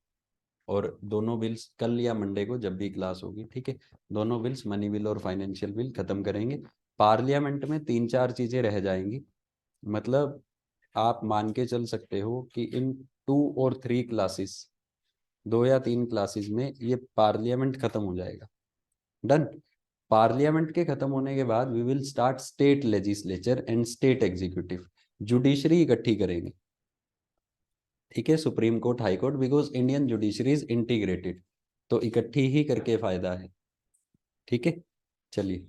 और दोनों बिल्स कल या मंडे को जब भी क्लास होगी, ठीक है, दोनों बिल्स, मनी बिल और फाइनेंशियल बिल खत्म करेंगे। पार्लियामेंट में 3-4 चीजें रह जाएंगी। मतलब आप मान के चल सकते हो कि इन 2 और 3 क्लासेस, 2 या 3 क्लासेस में ये पार्लियामेंट खत्म हो जाएगा। डन। पार्लियामेंट के खत्म होने के बाद we will start state legislature and state executive, judiciary इकट्ठी करेंगे। ठीक है, supreme court, high court, because Indian judiciary is integrated, तो इकट्ठी ही करके फायदा है। ठीक है, चलिए।